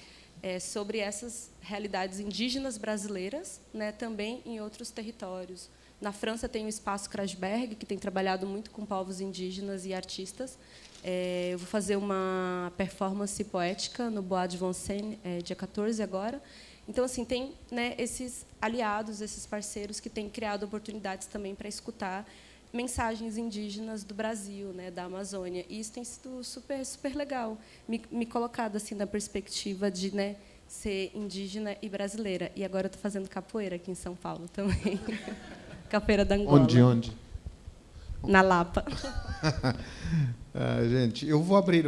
sobre essas realidades indígenas brasileiras, né, também em outros territórios. Na França tem o Espaço Krasberg, que tem trabalhado muito com povos indígenas e artistas. Eu vou fazer uma performance poética no Bois de Vincennes, dia 14 agora. Então, assim, tem, né, esses aliados, esses parceiros que têm criado oportunidades também para escutar mensagens indígenas do Brasil, né, da Amazônia. E isso tem sido super, super legal, me colocado assim na perspectiva de, né, ser indígena e brasileira. E agora eu estou fazendo capoeira aqui em São Paulo também. Capoeira da Angola. Onde? Na Lapa. Gente, eu vou abrir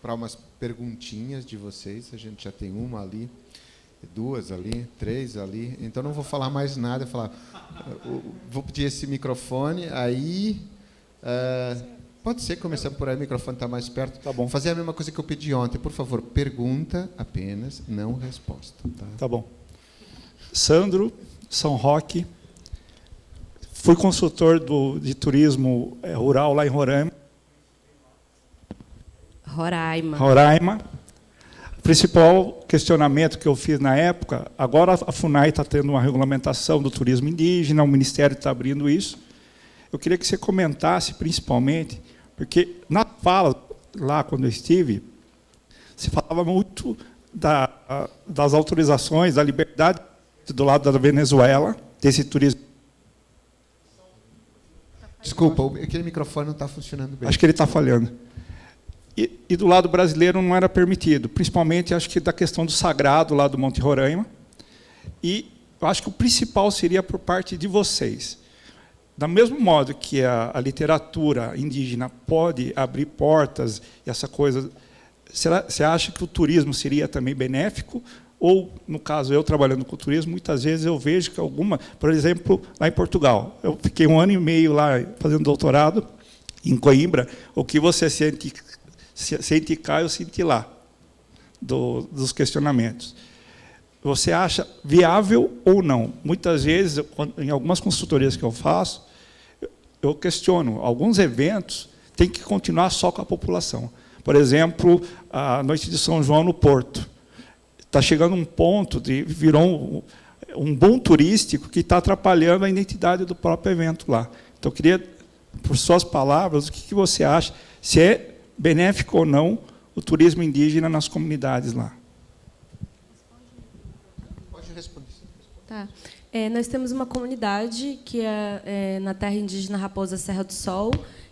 para umas perguntinhas de vocês. A gente já tem uma ali, 2 ali, 3 ali. Então, não vou falar mais nada. Vou pedir esse microfone. Aí, pode ser, começando por aí, o microfone está mais perto. Tá bom. Fazer a mesma coisa que eu pedi ontem. Por favor, pergunta apenas, não resposta. Tá bom. Sandro, São Roque. Fui consultor de turismo rural lá em Roraima. Roraima. O principal questionamento que eu fiz na época, agora a FUNAI está tendo uma regulamentação do turismo indígena, o Ministério está abrindo isso. Eu queria que você comentasse, principalmente, porque na fala, lá quando eu estive, se falava muito das autorizações, da liberdade do lado da Venezuela, desse turismo. Desculpa, aquele microfone não está funcionando bem. Acho que ele está falhando. E do lado brasileiro não era permitido, principalmente, acho que da questão do sagrado lá do Monte Roraima. E eu acho que o principal seria por parte de vocês. Do mesmo modo que a literatura indígena pode abrir portas e essa coisa, você acha que o turismo seria também benéfico? Ou, no caso, eu trabalhando com turismo, muitas vezes eu vejo que por exemplo, lá em Portugal, eu fiquei 1 ano e meio lá fazendo doutorado, em Coimbra, o que você sente cá, eu senti lá, dos questionamentos. Você acha viável ou não? Muitas vezes, em algumas consultorias que eu faço, eu questiono, alguns eventos têm que continuar só com a população. Por exemplo, a Noite de São João no Porto. Está chegando um ponto virou um boom turístico que está atrapalhando a identidade do próprio evento lá. Então, eu queria, por suas palavras, o que você acha, se é benéfico ou não o turismo indígena nas comunidades lá. Pode responder. Tá. Nós temos uma comunidade que é na terra indígena Raposa Serra do Sol,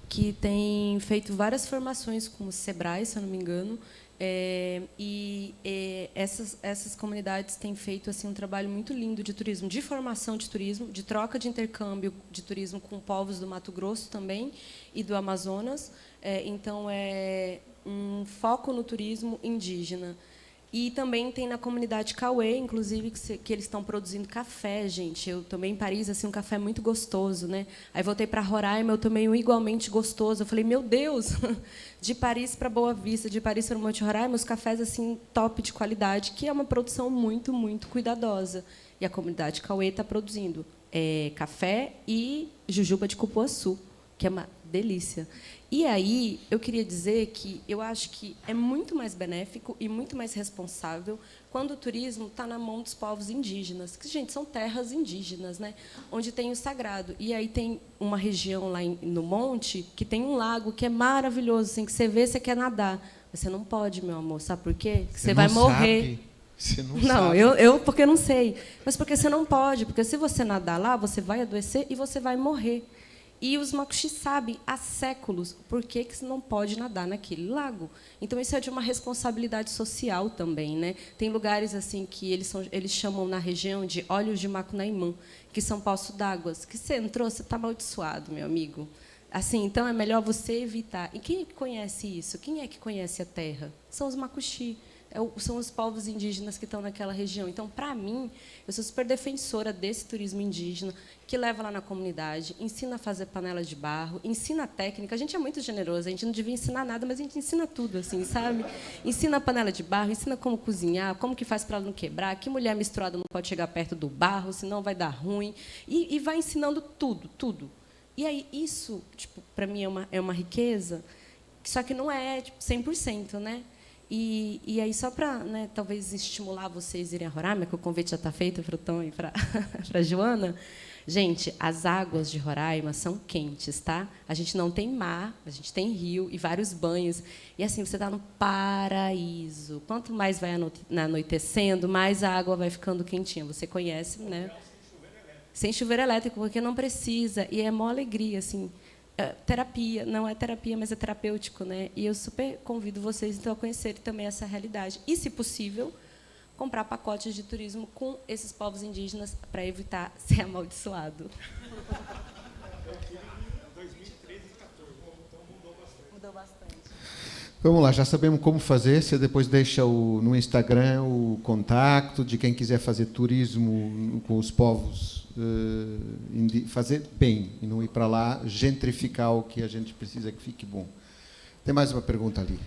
que tem feito várias formações com o SEBRAE, se eu não me engano, essas comunidades têm feito assim um trabalho muito lindo de turismo, de formação de turismo, de troca de intercâmbio de turismo com povos do Mato Grosso também e do Amazonas. Então, é um foco no turismo indígena. E também tem na comunidade Cauê, inclusive, que eles estão produzindo café, gente. Eu tomei em Paris assim, um café muito gostoso, né? Aí voltei para Roraima, eu tomei um igualmente gostoso. Eu falei, meu Deus, de Paris para Boa Vista, de Paris para o Monte Roraima, os cafés assim top de qualidade, que é uma produção muito, muito cuidadosa. E a comunidade Cauê está produzindo café e jujuba de cupuaçu, que é uma delícia. E aí, eu queria dizer que eu acho que é muito mais benéfico e muito mais responsável quando o turismo está na mão dos povos indígenas, que, gente, são terras indígenas, né? Onde tem o sagrado. E aí tem uma região lá no monte que tem um lago que é maravilhoso, assim, que você vê, você quer nadar. Mas você não pode, meu amor, sabe por quê? Porque você vai morrer. Você não Não, sabe. eu porque eu não sei. Mas porque você não pode, porque se você nadar lá, você vai adoecer e você vai morrer. E os macuxi sabem há séculos por que não pode nadar naquele lago. Então, isso é de uma responsabilidade social também, né? Tem lugares assim que eles chamam na região de Olhos de Macunaímã, que são poços d'água. Que você entrou, você está amaldiçoado, meu amigo. Assim, então, é melhor você evitar. E quem é que conhece isso? Quem é que conhece a terra? São os macuxi. São os povos indígenas que estão naquela região. Então, para mim, eu sou super defensora desse turismo indígena, que leva lá na comunidade, ensina a fazer panela de barro, ensina a técnica. A gente é muito generoso, a gente não devia ensinar nada, mas a gente ensina tudo, assim, sabe? Ensina a panela de barro, ensina como cozinhar, como que faz para ela não quebrar, que mulher menstruada não pode chegar perto do barro, senão vai dar ruim. E vai ensinando tudo, tudo. E aí, isso, tipo, para mim, é uma riqueza, só que não é tipo, 100%, né? E aí, só para, né, talvez estimular vocês a irem a Roraima, que o convite já está feito para o Tom e para a Joana. Gente, as águas de Roraima são quentes, tá? A gente não tem mar, a gente tem rio e vários banhos. E assim, você está no paraíso. Quanto mais vai anoitecendo, mais a água vai ficando quentinha. Você conhece, né? Sem chuveiro elétrico, porque não precisa. E é mó alegria, assim. Terapia, não é terapia, mas é terapêutico, né? E eu super convido vocês então a conhecerem também essa realidade. E, se possível, comprar pacotes de turismo com esses povos indígenas para evitar ser amaldiçoado. Mudou bastante. Vamos lá, já sabemos como fazer. Você depois deixa no Instagram o contato de quem quiser fazer turismo com os povos, fazer bem e não ir para lá gentrificar o que a gente precisa que fique bom. Tem mais uma pergunta ali.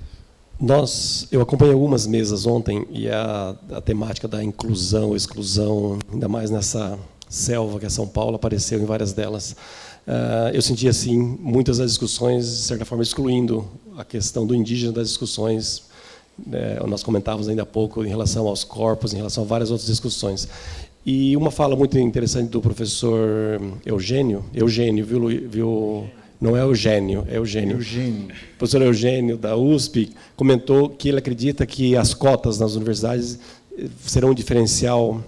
Eu acompanhei algumas mesas ontem e a temática da inclusão, exclusão, ainda mais nessa selva que é São Paulo, apareceu em várias delas. Eu senti assim muitas das discussões, de certa forma, excluindo a questão do indígena das discussões. Nós comentávamos ainda há pouco em relação aos corpos, em relação a várias outras discussões. E uma fala muito interessante do professor Eugênio, viu? Não é Eugênio, é Eugênio. O professor Eugênio, da USP, comentou que ele acredita que as cotas nas universidades serão um diferencial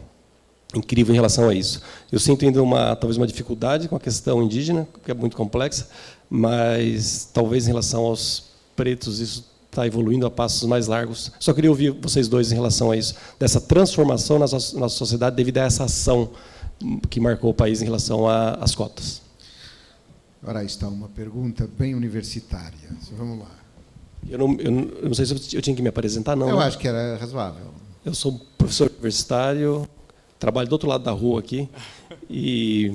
incrível em relação a isso. Eu sinto ainda talvez uma dificuldade com a questão indígena, que é muito complexa, mas talvez em relação aos pretos isso está evoluindo a passos mais largos. Só queria ouvir vocês dois em relação a isso, dessa transformação na nossa sociedade devido a essa ação que marcou o país em relação às cotas. Ora, aí está uma pergunta bem universitária. Vamos lá. Eu não sei se eu tinha que me apresentar, não. Eu né? acho que era razoável. Eu sou professor universitário, trabalho do outro lado da rua aqui, e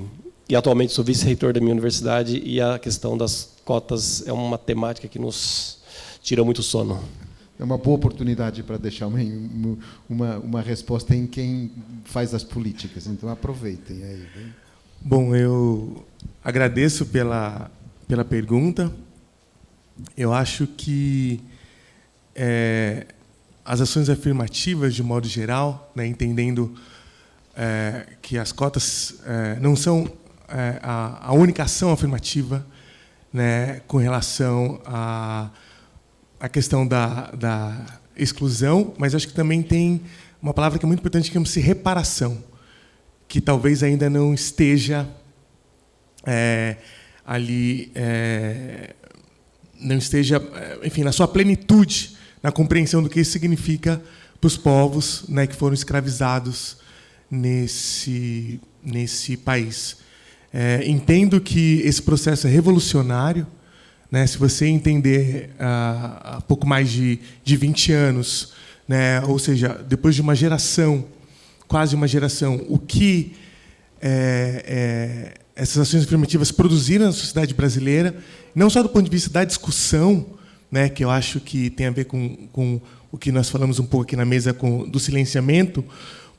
atualmente sou vice-reitor da minha universidade, e a questão das cotas é uma temática que nos tira muito sono. É uma boa oportunidade para deixar uma resposta em quem faz as políticas. Então, aproveitem aí. Bom, eu agradeço pela pergunta. Eu acho que as ações afirmativas, de modo geral, né, entendendo que as cotas não são a única ação afirmativa, né, com relação à questão da exclusão, mas acho que também tem uma palavra que é muito importante, que chama-se reparação, que talvez ainda não esteja ali, não esteja, enfim, na sua plenitude, na compreensão do que isso significa para os povos, né, que foram escravizados nesse país. Entendo que esse processo é revolucionário, né, se você entender há pouco mais de 20 anos, né, ou seja, depois de uma geração, quase uma geração, o que essas ações afirmativas produziram na sociedade brasileira, não só do ponto de vista da discussão, né, que eu acho que tem a ver com o que nós falamos um pouco aqui na mesa do silenciamento,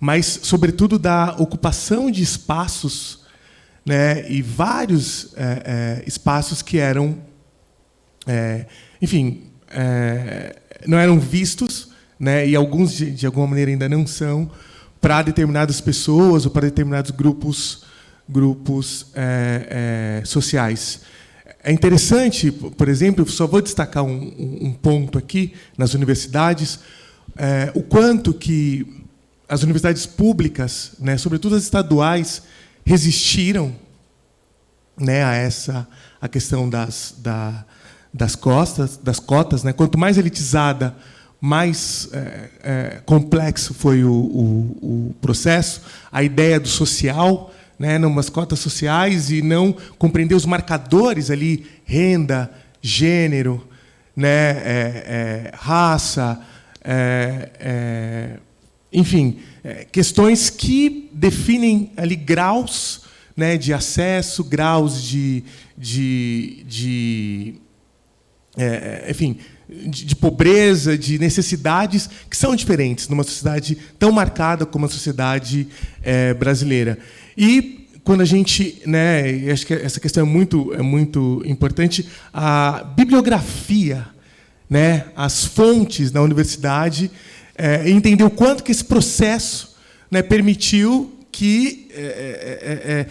mas, sobretudo, da ocupação de espaços, né, e vários espaços que eram, enfim, não eram vistos, né, e alguns, de alguma maneira, ainda não são, para determinadas pessoas ou para determinados grupos sociais. É interessante, por exemplo, só vou destacar um ponto aqui nas universidades, o quanto que as universidades públicas, né, sobretudo as estaduais, resistiram né, a questão das cotas, né? Quanto mais elitizada, mais complexo foi o processo, a ideia do social, né, numas cotas sociais, e não compreender os marcadores ali, renda, gênero, né, raça, enfim, questões que definem ali graus, né, de acesso, graus enfim, de pobreza, de necessidades que são diferentes numa sociedade tão marcada como a sociedade brasileira. E quando a gente, né, acho que essa questão é muito importante, a bibliografia, né, as fontes na universidade, entender o quanto que esse processo, né, permitiu que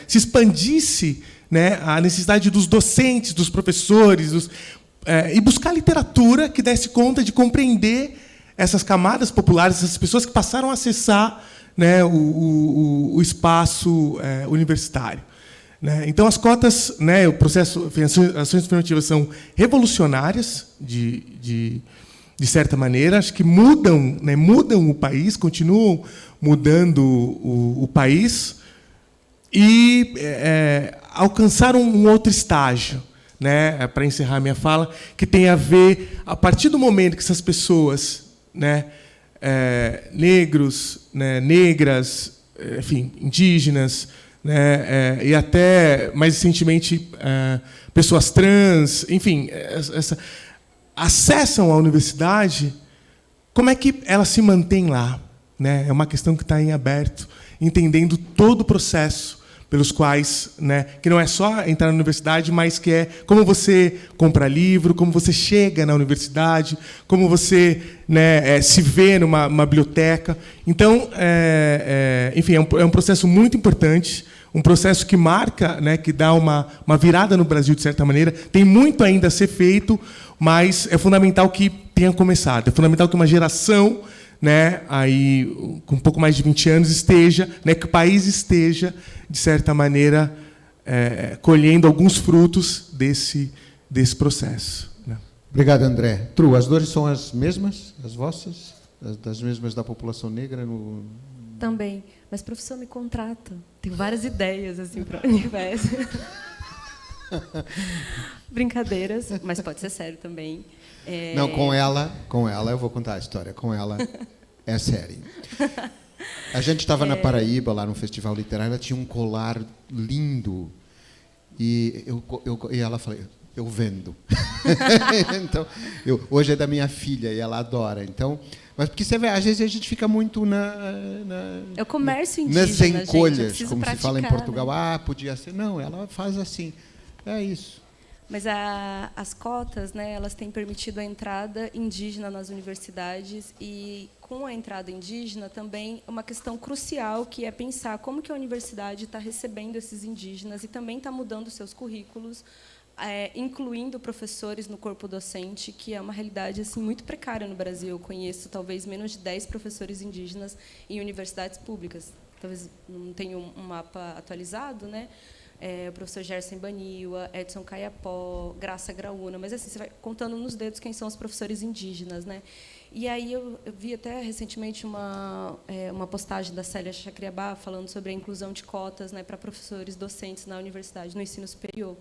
se expandisse, né, a necessidade dos docentes, dos professores, e buscar literatura que desse conta de compreender essas camadas populares, essas pessoas que passaram a acessar, né, o espaço universitário. Né? Então, as cotas, né, o processo, ações afirmativas são revolucionárias, de certa maneira, acho que mudam o país, continuam mudando o país, e alcançaram um outro estágio, né, para encerrar minha fala, que tem a ver, a partir do momento que essas pessoas, né, negros, né, negras, enfim, indígenas, né, e até mais recentemente pessoas trans, enfim, acessam a universidade, como é que ela se mantém lá? Né? É uma questão que está em aberto, entendendo todo o processo pelos quais, né, que não é só entrar na universidade, mas que é como você compra livro, como você chega na universidade, como você, né, se vê numa biblioteca. Então, enfim, é um processo muito importante, um processo que marca, né, que dá uma virada no Brasil, de certa maneira. Tem muito ainda a ser feito, mas é fundamental que tenha começado. É fundamental que uma geração, né, aí, com um pouco mais de 20 anos, esteja, né, que o país esteja, de certa maneira, colhendo alguns frutos desse processo. Né? Obrigado, André. Tru, as dores são as mesmas, as vossas? Das mesmas da população negra? Também. Mas, professor, me contrata. Tenho várias ideias assim, para o universo. Brincadeiras, mas pode ser sério também. Não, com ela eu vou contar a história. Com ela é sério. A gente estava na Paraíba, lá no festival literário, ela tinha um colar lindo. E ela falou, eu vendo. Então, hoje é da minha filha e ela adora. Então, mas porque você vê, às vezes a gente fica muito é o comércio indígena, nas encolhas, gente, como se fala em Portugal. Né? Podia ser. Não, ela faz assim. É isso. Mas as cotas, né, elas têm permitido a entrada indígena nas universidades, e com a entrada indígena também uma questão crucial, que é pensar como que a universidade está recebendo esses indígenas e também está mudando seus currículos, incluindo professores no corpo docente, que é uma realidade assim muito precária no Brasil. Eu conheço talvez menos de 10 professores indígenas em universidades públicas. Talvez não tenha um mapa atualizado, né? O professor Gerson Baniwa, Edson Caiapó, Graça Graúna, mas assim, você vai contando nos dedos quem são os professores indígenas, né? E aí eu vi até recentemente uma postagem da Célia Chacriabá falando sobre a inclusão de cotas, né, para professores docentes na universidade, no ensino superior.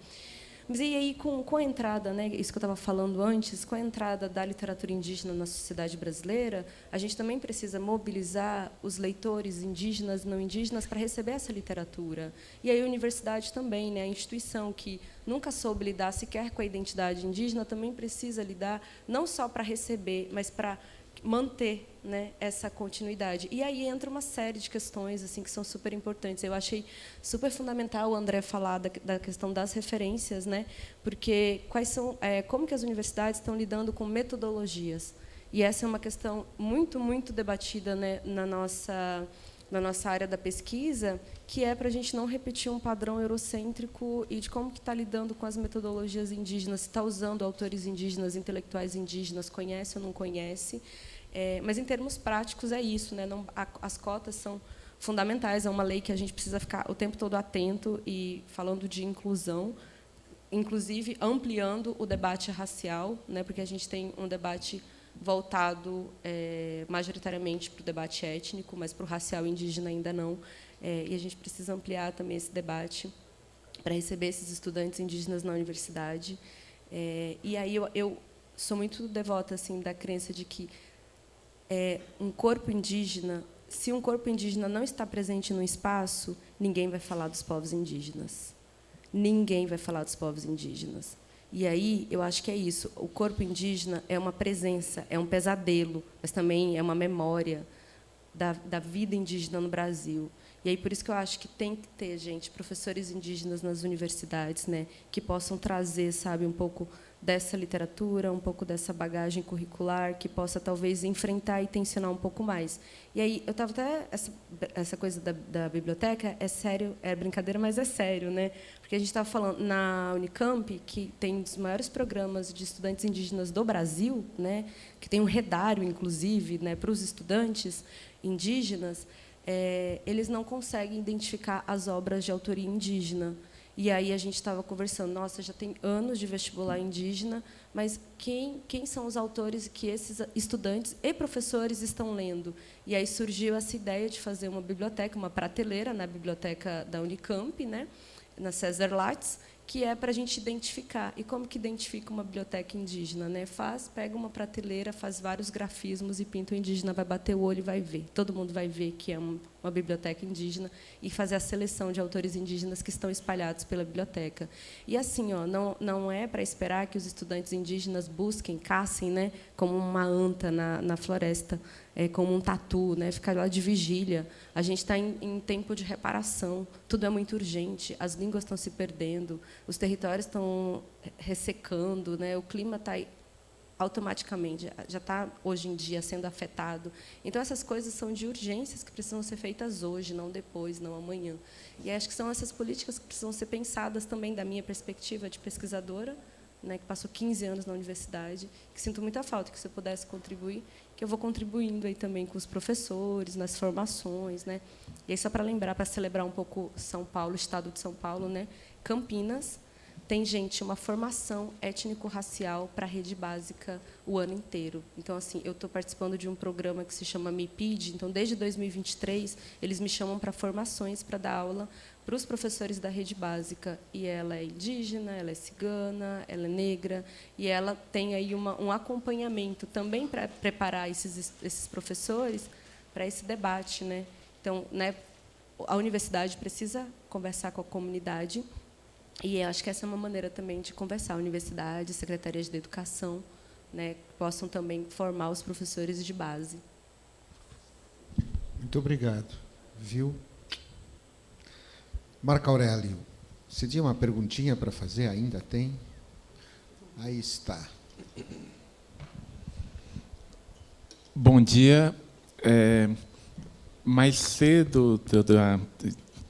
Mas e aí, com a entrada, né, isso que eu estava falando antes, com a entrada da literatura indígena na sociedade brasileira, a gente também precisa mobilizar os leitores indígenas e não indígenas para receber essa literatura. E aí a universidade também, né, a instituição que nunca soube lidar sequer com a identidade indígena, também precisa lidar não só para receber, mas para manter, né, essa continuidade. E aí entra uma série de questões assim que são super importantes. Eu achei super fundamental o André falar da questão das referências, né, porque como que as universidades estão lidando com metodologias. E essa é uma questão muito, muito debatida, né, na nossa área da pesquisa, que é para a gente não repetir um padrão eurocêntrico, e de como que está lidando com as metodologias indígenas, se está usando autores indígenas, intelectuais indígenas, conhece ou não conhece. Mas, em termos práticos, é isso. Né? As cotas são fundamentais. É uma lei que a gente precisa ficar o tempo todo atento e falando de inclusão, inclusive ampliando o debate racial, né, porque a gente tem um debate voltado majoritariamente para o debate étnico, mas para o racial indígena ainda não. E a gente precisa ampliar também esse debate para receber esses estudantes indígenas na universidade. E aí eu sou muito devota assim da crença de que um corpo indígena, se um corpo indígena não está presente no espaço, ninguém vai falar dos povos indígenas. Ninguém vai falar dos povos indígenas. E aí, eu acho que é isso. O corpo indígena é uma presença, é um pesadelo, mas também é uma memória da vida indígena no Brasil. E aí, por isso que eu acho que tem que ter, gente, professores indígenas nas universidades, né, que possam trazer, sabe, um pouco dessa literatura, um pouco dessa bagagem curricular, que possa, talvez, enfrentar e tensionar um pouco mais. E aí, eu estava até... Essa coisa da biblioteca é sério, é brincadeira, mas é sério, né? Porque a gente estava falando na Unicamp, que tem um dos maiores programas de estudantes indígenas do Brasil, né, que tem um redário, inclusive, né, para os estudantes indígenas, eles não conseguem identificar as obras de autoria indígena. E aí a gente estava conversando, nossa, já tem anos de vestibular indígena, mas quem são os autores que esses estudantes e professores estão lendo? E aí surgiu essa ideia de fazer uma biblioteca, uma prateleira na biblioteca da Unicamp, né, na César Lattes, que é para a gente identificar. E como que identifica uma biblioteca indígena, né? Pega uma prateleira, faz vários grafismos e pinta o indígena, vai bater o olho e vai ver. Todo mundo vai ver que é uma biblioteca indígena e fazer a seleção de autores indígenas que estão espalhados pela biblioteca. E assim, ó, não é para esperar que os estudantes indígenas busquem, caçem, né, como uma anta na floresta, como um tatu, né, ficar lá de vigília. A gente está em tempo de reparação, tudo é muito urgente, as línguas estão se perdendo, os territórios estão ressecando, né, o clima está automaticamente, já está, hoje em dia, sendo afetado. Então, essas coisas são de urgências que precisam ser feitas hoje, não depois, não amanhã. E acho que são essas políticas que precisam ser pensadas também da minha perspectiva de pesquisadora, né, que passou 15 anos na universidade, que sinto muita falta, que se eu pudesse contribuir, que eu vou contribuindo aí também com os professores, nas formações, né? E aí, só para lembrar, para celebrar um pouco São Paulo, o estado de São Paulo, né? Campinas tem, gente, uma formação étnico-racial para a rede básica o ano inteiro. Então, assim, eu estou participando de um programa que se chama MIPID. Então, desde 2023, eles me chamam para formações para dar aula para os professores da rede básica. E ela é indígena, ela é cigana, ela é negra, e ela tem aí um acompanhamento também para preparar esses professores para esse debate, né? Então, né, a universidade precisa conversar com a comunidade. E eu acho que essa é uma maneira também de conversar. Universidade, secretarias de educação, né, possam também formar os professores de base. Muito obrigado. Viu? Marco Aurélio, você tinha uma perguntinha para fazer? Ainda tem? Aí está. Bom dia. Mais cedo,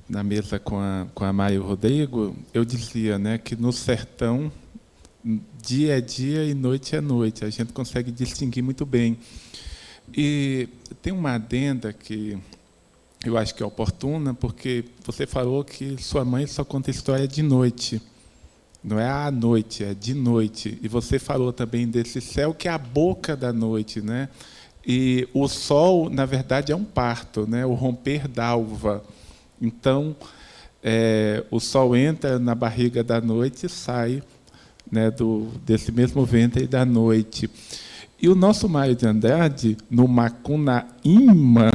na mesa com a Maia e o Rodrigo, eu dizia, né, que no sertão, dia é dia e noite é noite. A gente consegue distinguir muito bem. E tem uma adenda que eu acho que é oportuna, porque você falou que sua mãe só conta história de noite. Não é à noite, é de noite. E você falou também desse céu que é a boca da noite, né? E o sol, na verdade, é um parto, né? O romper d'alva. Então, o sol entra na barriga da noite e sai, né, desse mesmo ventre da noite. E o nosso Mário de Andrade, no Macunaíma,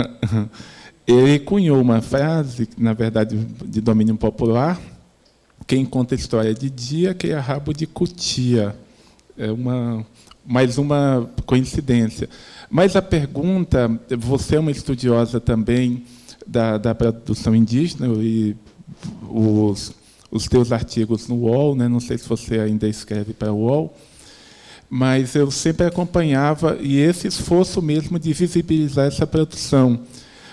ele cunhou uma frase, na verdade, de domínio popular: quem conta história de dia, cria rabo de cutia. É mais uma coincidência. Mas a pergunta, você é uma estudiosa também da produção indígena, e os teus artigos no UOL, né? Não sei se você ainda escreve para o UOL, mas eu sempre acompanhava, e esse esforço mesmo de visibilizar essa produção.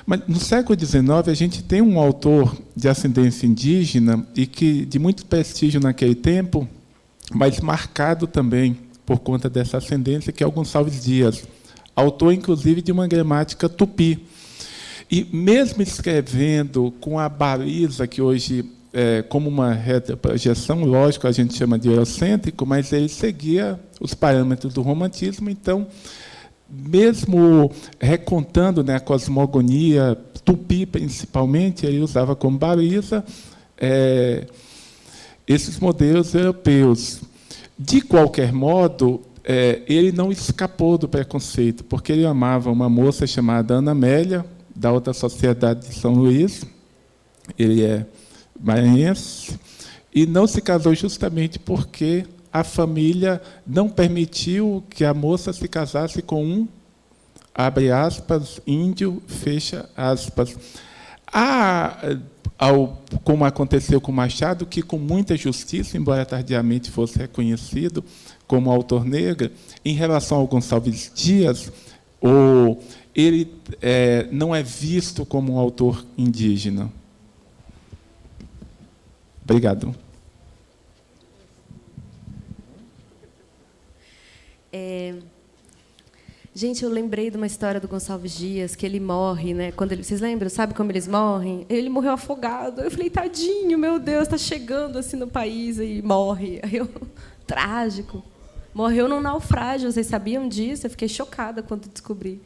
Mas no século XIX, a gente tem um autor de ascendência indígena, e que de muito prestígio naquele tempo, mas marcado também por conta dessa ascendência, que é o Gonçalves Dias, autor, inclusive, de uma gramática tupi. E mesmo escrevendo com a baliza, que hoje é como uma retroprojeção, lógico, a gente chama de eurocêntrico, mas ele seguia os parâmetros do romantismo. Então, mesmo recontando, né, a cosmogonia tupi, principalmente, ele usava como baliza esses modelos europeus. De qualquer modo, ele não escapou do preconceito, porque ele amava uma moça chamada Ana Amélia, da outra sociedade de São Luís. Ele é maranhense, e não se casou justamente porque a família não permitiu que a moça se casasse com um, abre aspas, índio, fecha aspas. Como aconteceu com Machado, que com muita justiça, embora tardiamente fosse reconhecido como autor negro, em relação ao Gonçalves Dias, ele não é visto como um autor indígena. Obrigado. Gente, eu lembrei de uma história do Gonçalves Dias, que ele morre, né? Vocês lembram? Sabe como eles morrem? Ele morreu afogado. Eu falei, tadinho, meu Deus, está chegando assim no país e morre. Aí trágico. Morreu num naufrágio. Vocês sabiam disso? Eu fiquei chocada quando descobri.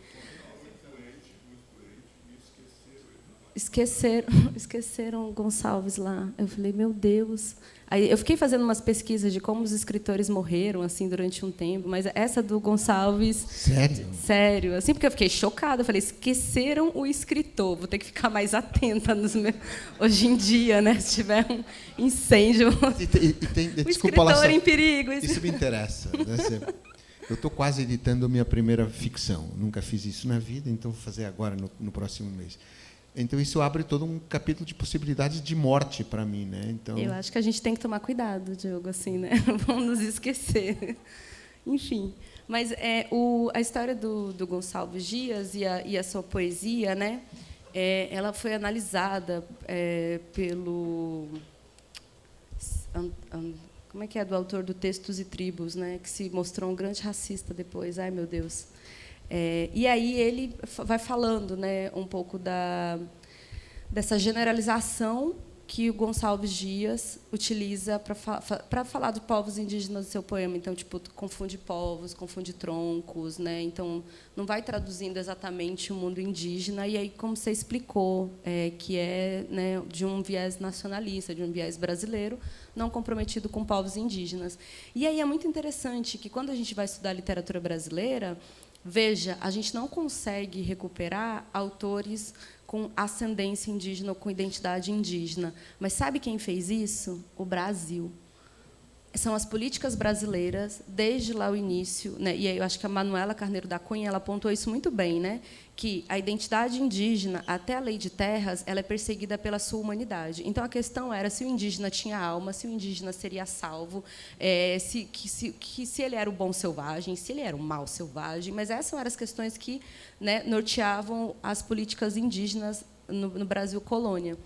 Esqueceram Gonçalves lá. Eu falei, meu Deus. Aí eu fiquei fazendo umas pesquisas de como os escritores morreram assim durante um tempo, mas essa do Gonçalves... Sério? Sério. Assim, porque eu fiquei chocada. Eu falei, esqueceram o escritor. Vou ter que ficar mais atenta hoje em dia, né? Se tiver um incêndio. O escritor em perigo. Isso me interessa. Eu estou quase editando a minha primeira ficção. Nunca fiz isso na vida, então vou fazer agora, no próximo mês. Então, isso abre todo um capítulo de possibilidades de morte para mim, né? Então... Eu acho que a gente tem que tomar cuidado, Diogo, assim, né? Vamos nos esquecer. Enfim. Mas a história do Gonçalves Dias e a sua poesia, né? Ela foi analisada pelo... Como é que é? Do autor do Textos e Tribos, né? Que se mostrou um grande racista depois. Ai, meu Deus. E aí ele vai falando, né, um pouco dessa generalização que o Gonçalves Dias utiliza para falar de povos indígenas do seu poema. Então, tipo, confunde povos, confunde troncos, né? Então, não vai traduzindo exatamente o mundo indígena. E aí, como você explicou, que né, de um viés nacionalista, de um viés brasileiro, não comprometido com povos indígenas. E aí é muito interessante que, quando a gente vai estudar literatura brasileira, veja, a gente não consegue recuperar autores com ascendência indígena ou com identidade indígena. Mas sabe quem fez isso? O Brasil. São as políticas brasileiras, desde lá o início, né? E aí eu acho que a Manuela Carneiro da Cunha ela apontou isso muito bem, né? Que a identidade indígena, até a Lei de Terras, ela é perseguida pela sua humanidade. Então, a questão era se o indígena tinha alma, se o indígena seria salvo, se ele era o bom selvagem, se ele era o mau selvagem. Mas essas eram as questões que, né, norteavam as políticas indígenas no Brasil colônia,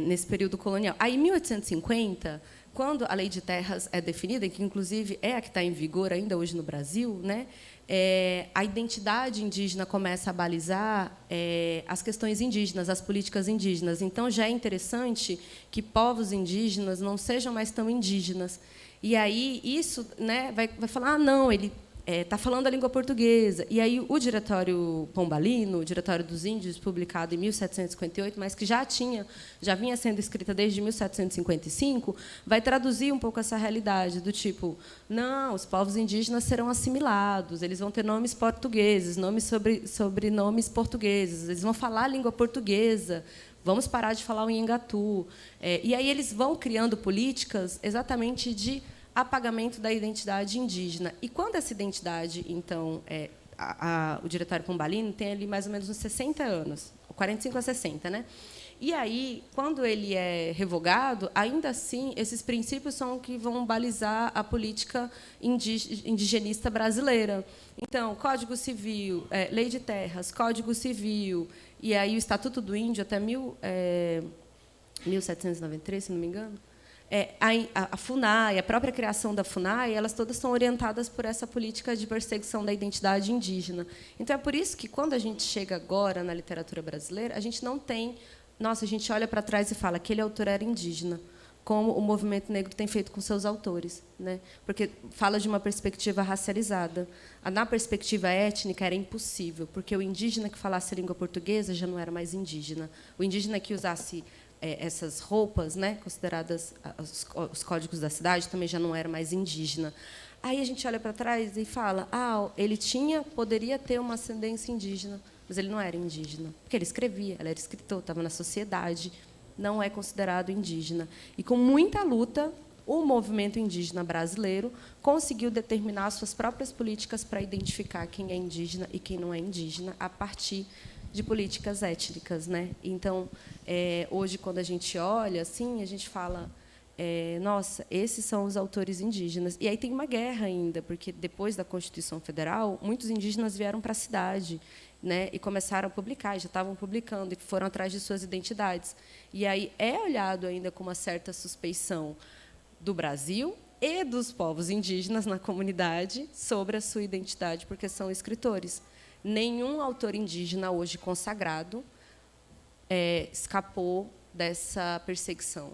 nesse período colonial. Aí, em 1850, quando a Lei de Terras é definida, que, inclusive, é a que está em vigor ainda hoje no Brasil, né, a identidade indígena começa a balizar as questões indígenas, as políticas indígenas. Então, já é interessante que povos indígenas não sejam mais tão indígenas. E aí isso, né, vai falar, ah, não, ele está falando a língua portuguesa. E aí o Diretório Pombalino, o Diretório dos Índios, publicado em 1758, mas que já vinha sendo escrita desde 1755, vai traduzir um pouco essa realidade do tipo, não, os povos indígenas serão assimilados, eles vão ter nomes portugueses, nomes sobrenomes portugueses, eles vão falar a língua portuguesa, vamos parar de falar o Nhangatu. E aí eles vão criando políticas exatamente de apagamento da identidade indígena. E quando essa identidade, então, o Diretório Pombalino tem ali mais ou menos uns 60 anos, 45 a 60, né? E aí, quando ele é revogado, ainda assim, esses princípios são que vão balizar a política indigenista brasileira. Então, Código Civil, Lei de Terras, Código Civil, e aí o Estatuto do Índio até 1793, se não me engano, A FUNAI, a própria criação da FUNAI, elas todas são orientadas por essa política de perseguição da identidade indígena. Então, é por isso que, quando a gente chega agora na literatura brasileira, a gente não tem... Nossa, a gente olha para trás e fala aquele autor era indígena, como o movimento negro tem feito com seus autores, né? Porque fala de uma perspectiva racializada. Na perspectiva étnica, era impossível, porque o indígena que falasse a língua portuguesa já não era mais indígena. O indígena que usasse essas roupas, né, consideradas os códigos da cidade, também já não era mais indígena. Aí a gente olha para trás e fala, ele poderia ter uma ascendência indígena, mas ele não era indígena, porque ele escrevia, ele era escritor, estava na sociedade, não é considerado indígena. E, com muita luta, o movimento indígena brasileiro conseguiu determinar suas próprias políticas para identificar quem é indígena e quem não é indígena, a partir de políticas étnicas, né? Então, hoje, quando a gente olha, assim, a gente fala, nossa, esses são os autores indígenas. E aí tem uma guerra ainda, porque, depois da Constituição Federal, muitos indígenas vieram para a cidade, né, e começaram a publicar, já estavam publicando, e foram atrás de suas identidades. E aí é olhado ainda com uma certa suspeição do Brasil e dos povos indígenas na comunidade sobre a sua identidade, porque são escritores. Nenhum autor indígena hoje consagrado escapou dessa perseguição.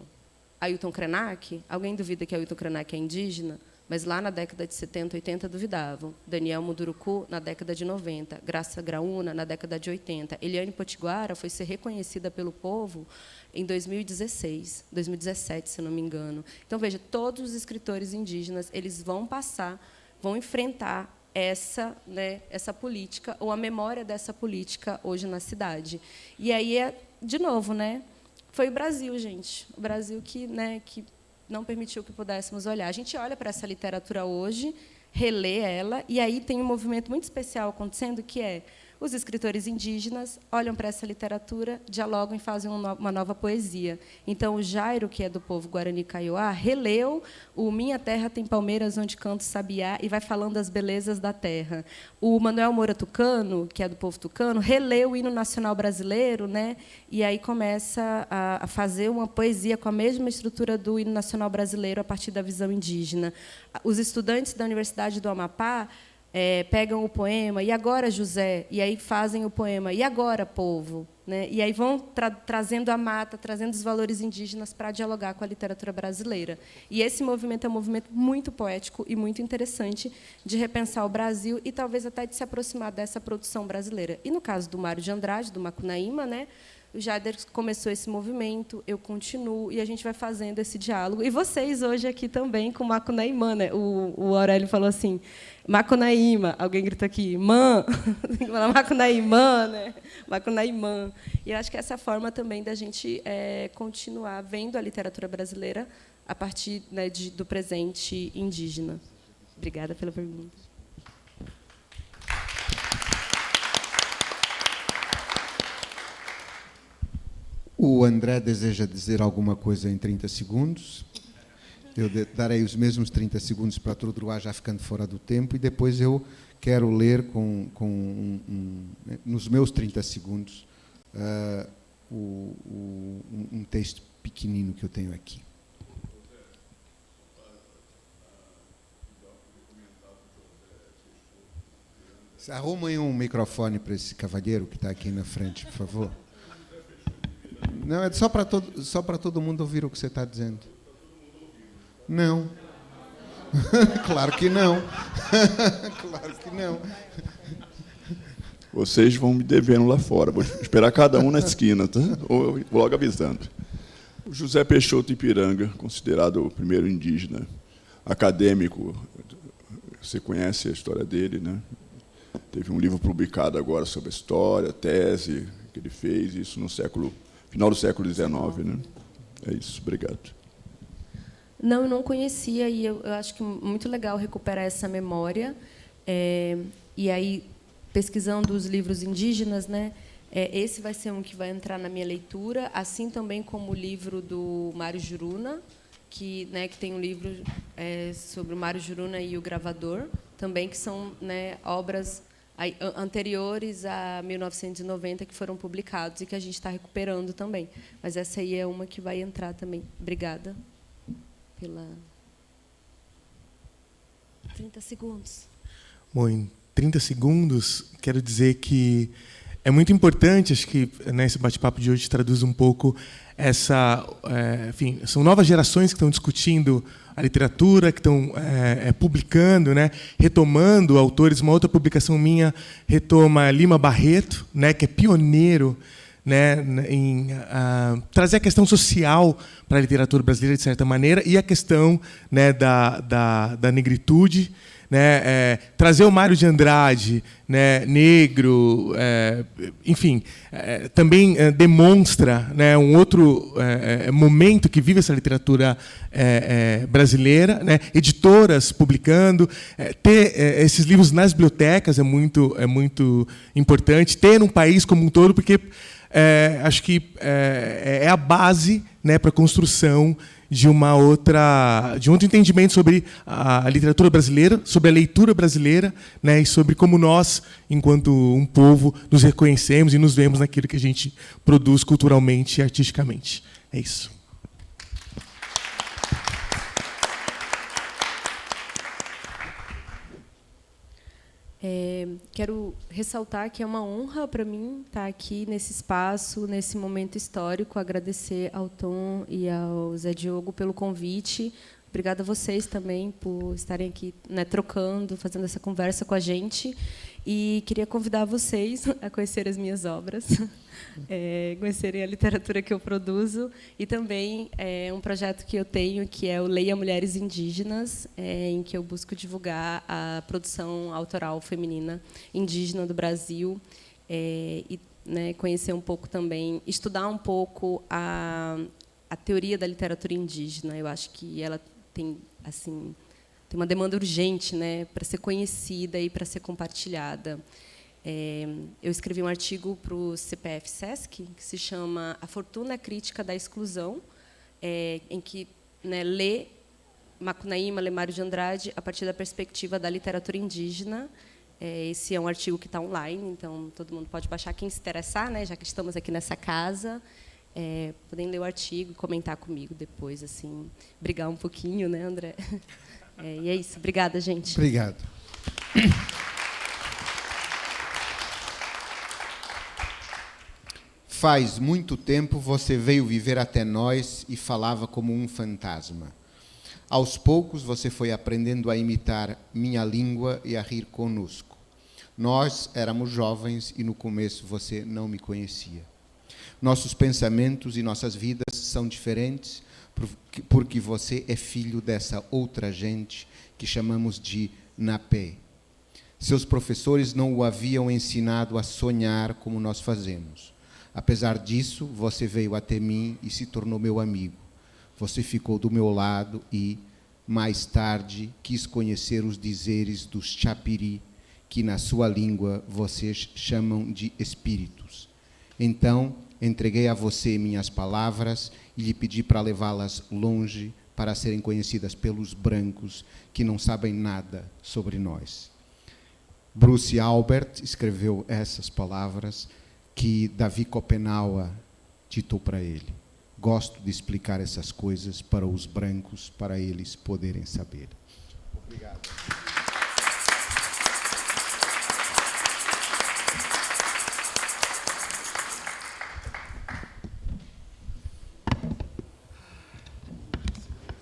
Ailton Krenak, alguém duvida que Ailton Krenak é indígena? Mas lá na década de 70, 80 duvidavam. Daniel Munduruku, na década de 90. Graça Graúna, na década de 80. Eliane Potiguara foi ser reconhecida pelo povo em 2016, 2017, se não me engano. Então, veja, todos os escritores indígenas eles vão enfrentar essa política, ou a memória dessa política hoje na cidade. E aí, de novo, né, foi o Brasil, gente. O Brasil que não permitiu que pudéssemos olhar. A gente olha para essa literatura hoje, relê ela, e aí tem um movimento muito especial acontecendo, que é os escritores indígenas olham para essa literatura, dialogam e fazem uma nova poesia. Então, o Jairo, que é do povo Guarani Kaiowá, releu o Minha Terra Tem Palmeiras Onde Canto Sabiá e vai falando das belezas da terra. O Manuel Moura Tucano, que é do povo tucano, releu o hino nacional brasileiro, né, e aí começa a fazer uma poesia com a mesma estrutura do hino nacional brasileiro a partir da visão indígena. Os estudantes da Universidade do Amapá pegam o poema, e agora, José? E aí fazem o poema, e agora, povo? Né? E aí vão trazendo a mata, trazendo os valores indígenas para dialogar com a literatura brasileira. E esse movimento é um movimento muito poético e muito interessante de repensar o Brasil e, talvez, até de se aproximar dessa produção brasileira. E, no caso do Mário de Andrade, do Macunaíma, né, o Jader começou esse movimento, eu continuo, e a gente vai fazendo esse diálogo. E vocês, hoje, aqui também, com o Macunaíma. Né? O Aurélio falou assim, Macunaíma, alguém gritou aqui, mã, tem que falar Macunaíma, né? Macunaíma. E eu acho que essa é a forma também da gente continuar vendo a literatura brasileira a partir, né, do presente indígena. Obrigada pela pergunta. O André deseja dizer alguma coisa em 30 segundos. Eu darei os mesmos 30 segundos para Trodruá, já ficando fora do tempo, e depois eu quero ler nos meus 30 segundos um texto pequenino que eu tenho aqui. Arrumem um microfone para esse cavalheiro que está aqui na frente, por favor. Não, é só para todo mundo ouvir o que você está dizendo. Não. Claro que não. Claro que não. Vocês vão me devendo lá fora. Vou esperar cada um na esquina, tá? Vou logo avisando. O José Peixoto Ipiranga, considerado o primeiro indígena acadêmico. Você conhece a história dele, né? Teve um livro publicado agora sobre a história, tese que ele fez, isso no final do século XIX, né? É isso, obrigado. Não, eu não conhecia, e eu acho que muito legal recuperar essa memória. E aí, pesquisando os livros indígenas, né, esse vai ser um que vai entrar na minha leitura, assim também como o livro do Mário Juruna, que tem um livro sobre o Mário Juruna e o Gravador, também, que são, né, obras anteriores a 1990 que foram publicados e que a gente está recuperando também. Mas essa aí é uma que vai entrar também. Obrigada. pela 30 segundos. Bom, em 30 segundos, quero dizer que é muito importante, acho que, né, esse bate-papo de hoje traduz um pouco essa... enfim, são novas gerações que estão discutindo a literatura, que estão publicando, né, retomando autores. Uma outra publicação minha retoma Lima Barreto, né, que é pioneiro, né, em trazer a questão social para a literatura brasileira, de certa maneira, e a questão, né, da negritude, né, trazer o Mário de Andrade, né, negro, enfim, também demonstra, né, um outro momento que vive essa literatura brasileira, né, editoras publicando, ter esses livros nas bibliotecas é muito importante, ter um país como um todo, porque acho que é a base, né, para a construção de um outro entendimento sobre a literatura brasileira, sobre a leitura brasileira, né, e sobre como nós, enquanto um povo, nos reconhecemos e nos vemos naquilo que a gente produz culturalmente e artisticamente. É isso. Quero ressaltar que é uma honra para mim estar aqui nesse espaço, nesse momento histórico. Agradecer ao Tom e ao Zé Diogo pelo convite. Obrigada a vocês também por estarem aqui, né, trocando, fazendo essa conversa com a gente. E queria convidar vocês a conhecer as minhas obras, conhecerem a literatura que eu produzo, e também um projeto que eu tenho, que é o Leia Mulheres Indígenas, em que eu busco divulgar a produção autoral feminina indígena do Brasil, e, né, conhecer um pouco também, estudar um pouco a teoria da literatura indígena. Eu acho que ela tem, assim, tem uma demanda urgente, né, para ser conhecida e para ser compartilhada. Eu escrevi um artigo para o CPF Sesc, que se chama A Fortuna Crítica da Exclusão, em que, né, lê Macunaíma, Mário de Andrade, a partir da perspectiva da literatura indígena. Esse é um artigo que está online, então todo mundo pode baixar, quem se interessar, né, já que estamos aqui nessa casa. Podem ler o artigo e comentar comigo depois, assim, brigar um pouquinho, né, André? E é isso. Obrigada, gente. Obrigado. Faz muito tempo você veio viver até nós e falava como um fantasma. Aos poucos você foi aprendendo a imitar minha língua e a rir conosco. Nós éramos jovens e no começo você não me conhecia. Nossos pensamentos e nossas vidas são diferentes porque você é filho dessa outra gente que chamamos de Napé. Seus professores não o haviam ensinado a sonhar como nós fazemos. Apesar disso, você veio até mim e se tornou meu amigo. Você ficou do meu lado e, mais tarde, quis conhecer os dizeres dos Chapiri, que na sua língua vocês chamam de espíritos. Então, entreguei a você minhas palavras e lhe pedi para levá-las longe para serem conhecidas pelos brancos que não sabem nada sobre nós. Bruce Albert escreveu essas palavras que Davi Copenaua ditou para ele. Gosto de explicar essas coisas para os brancos, para eles poderem saber. Obrigado.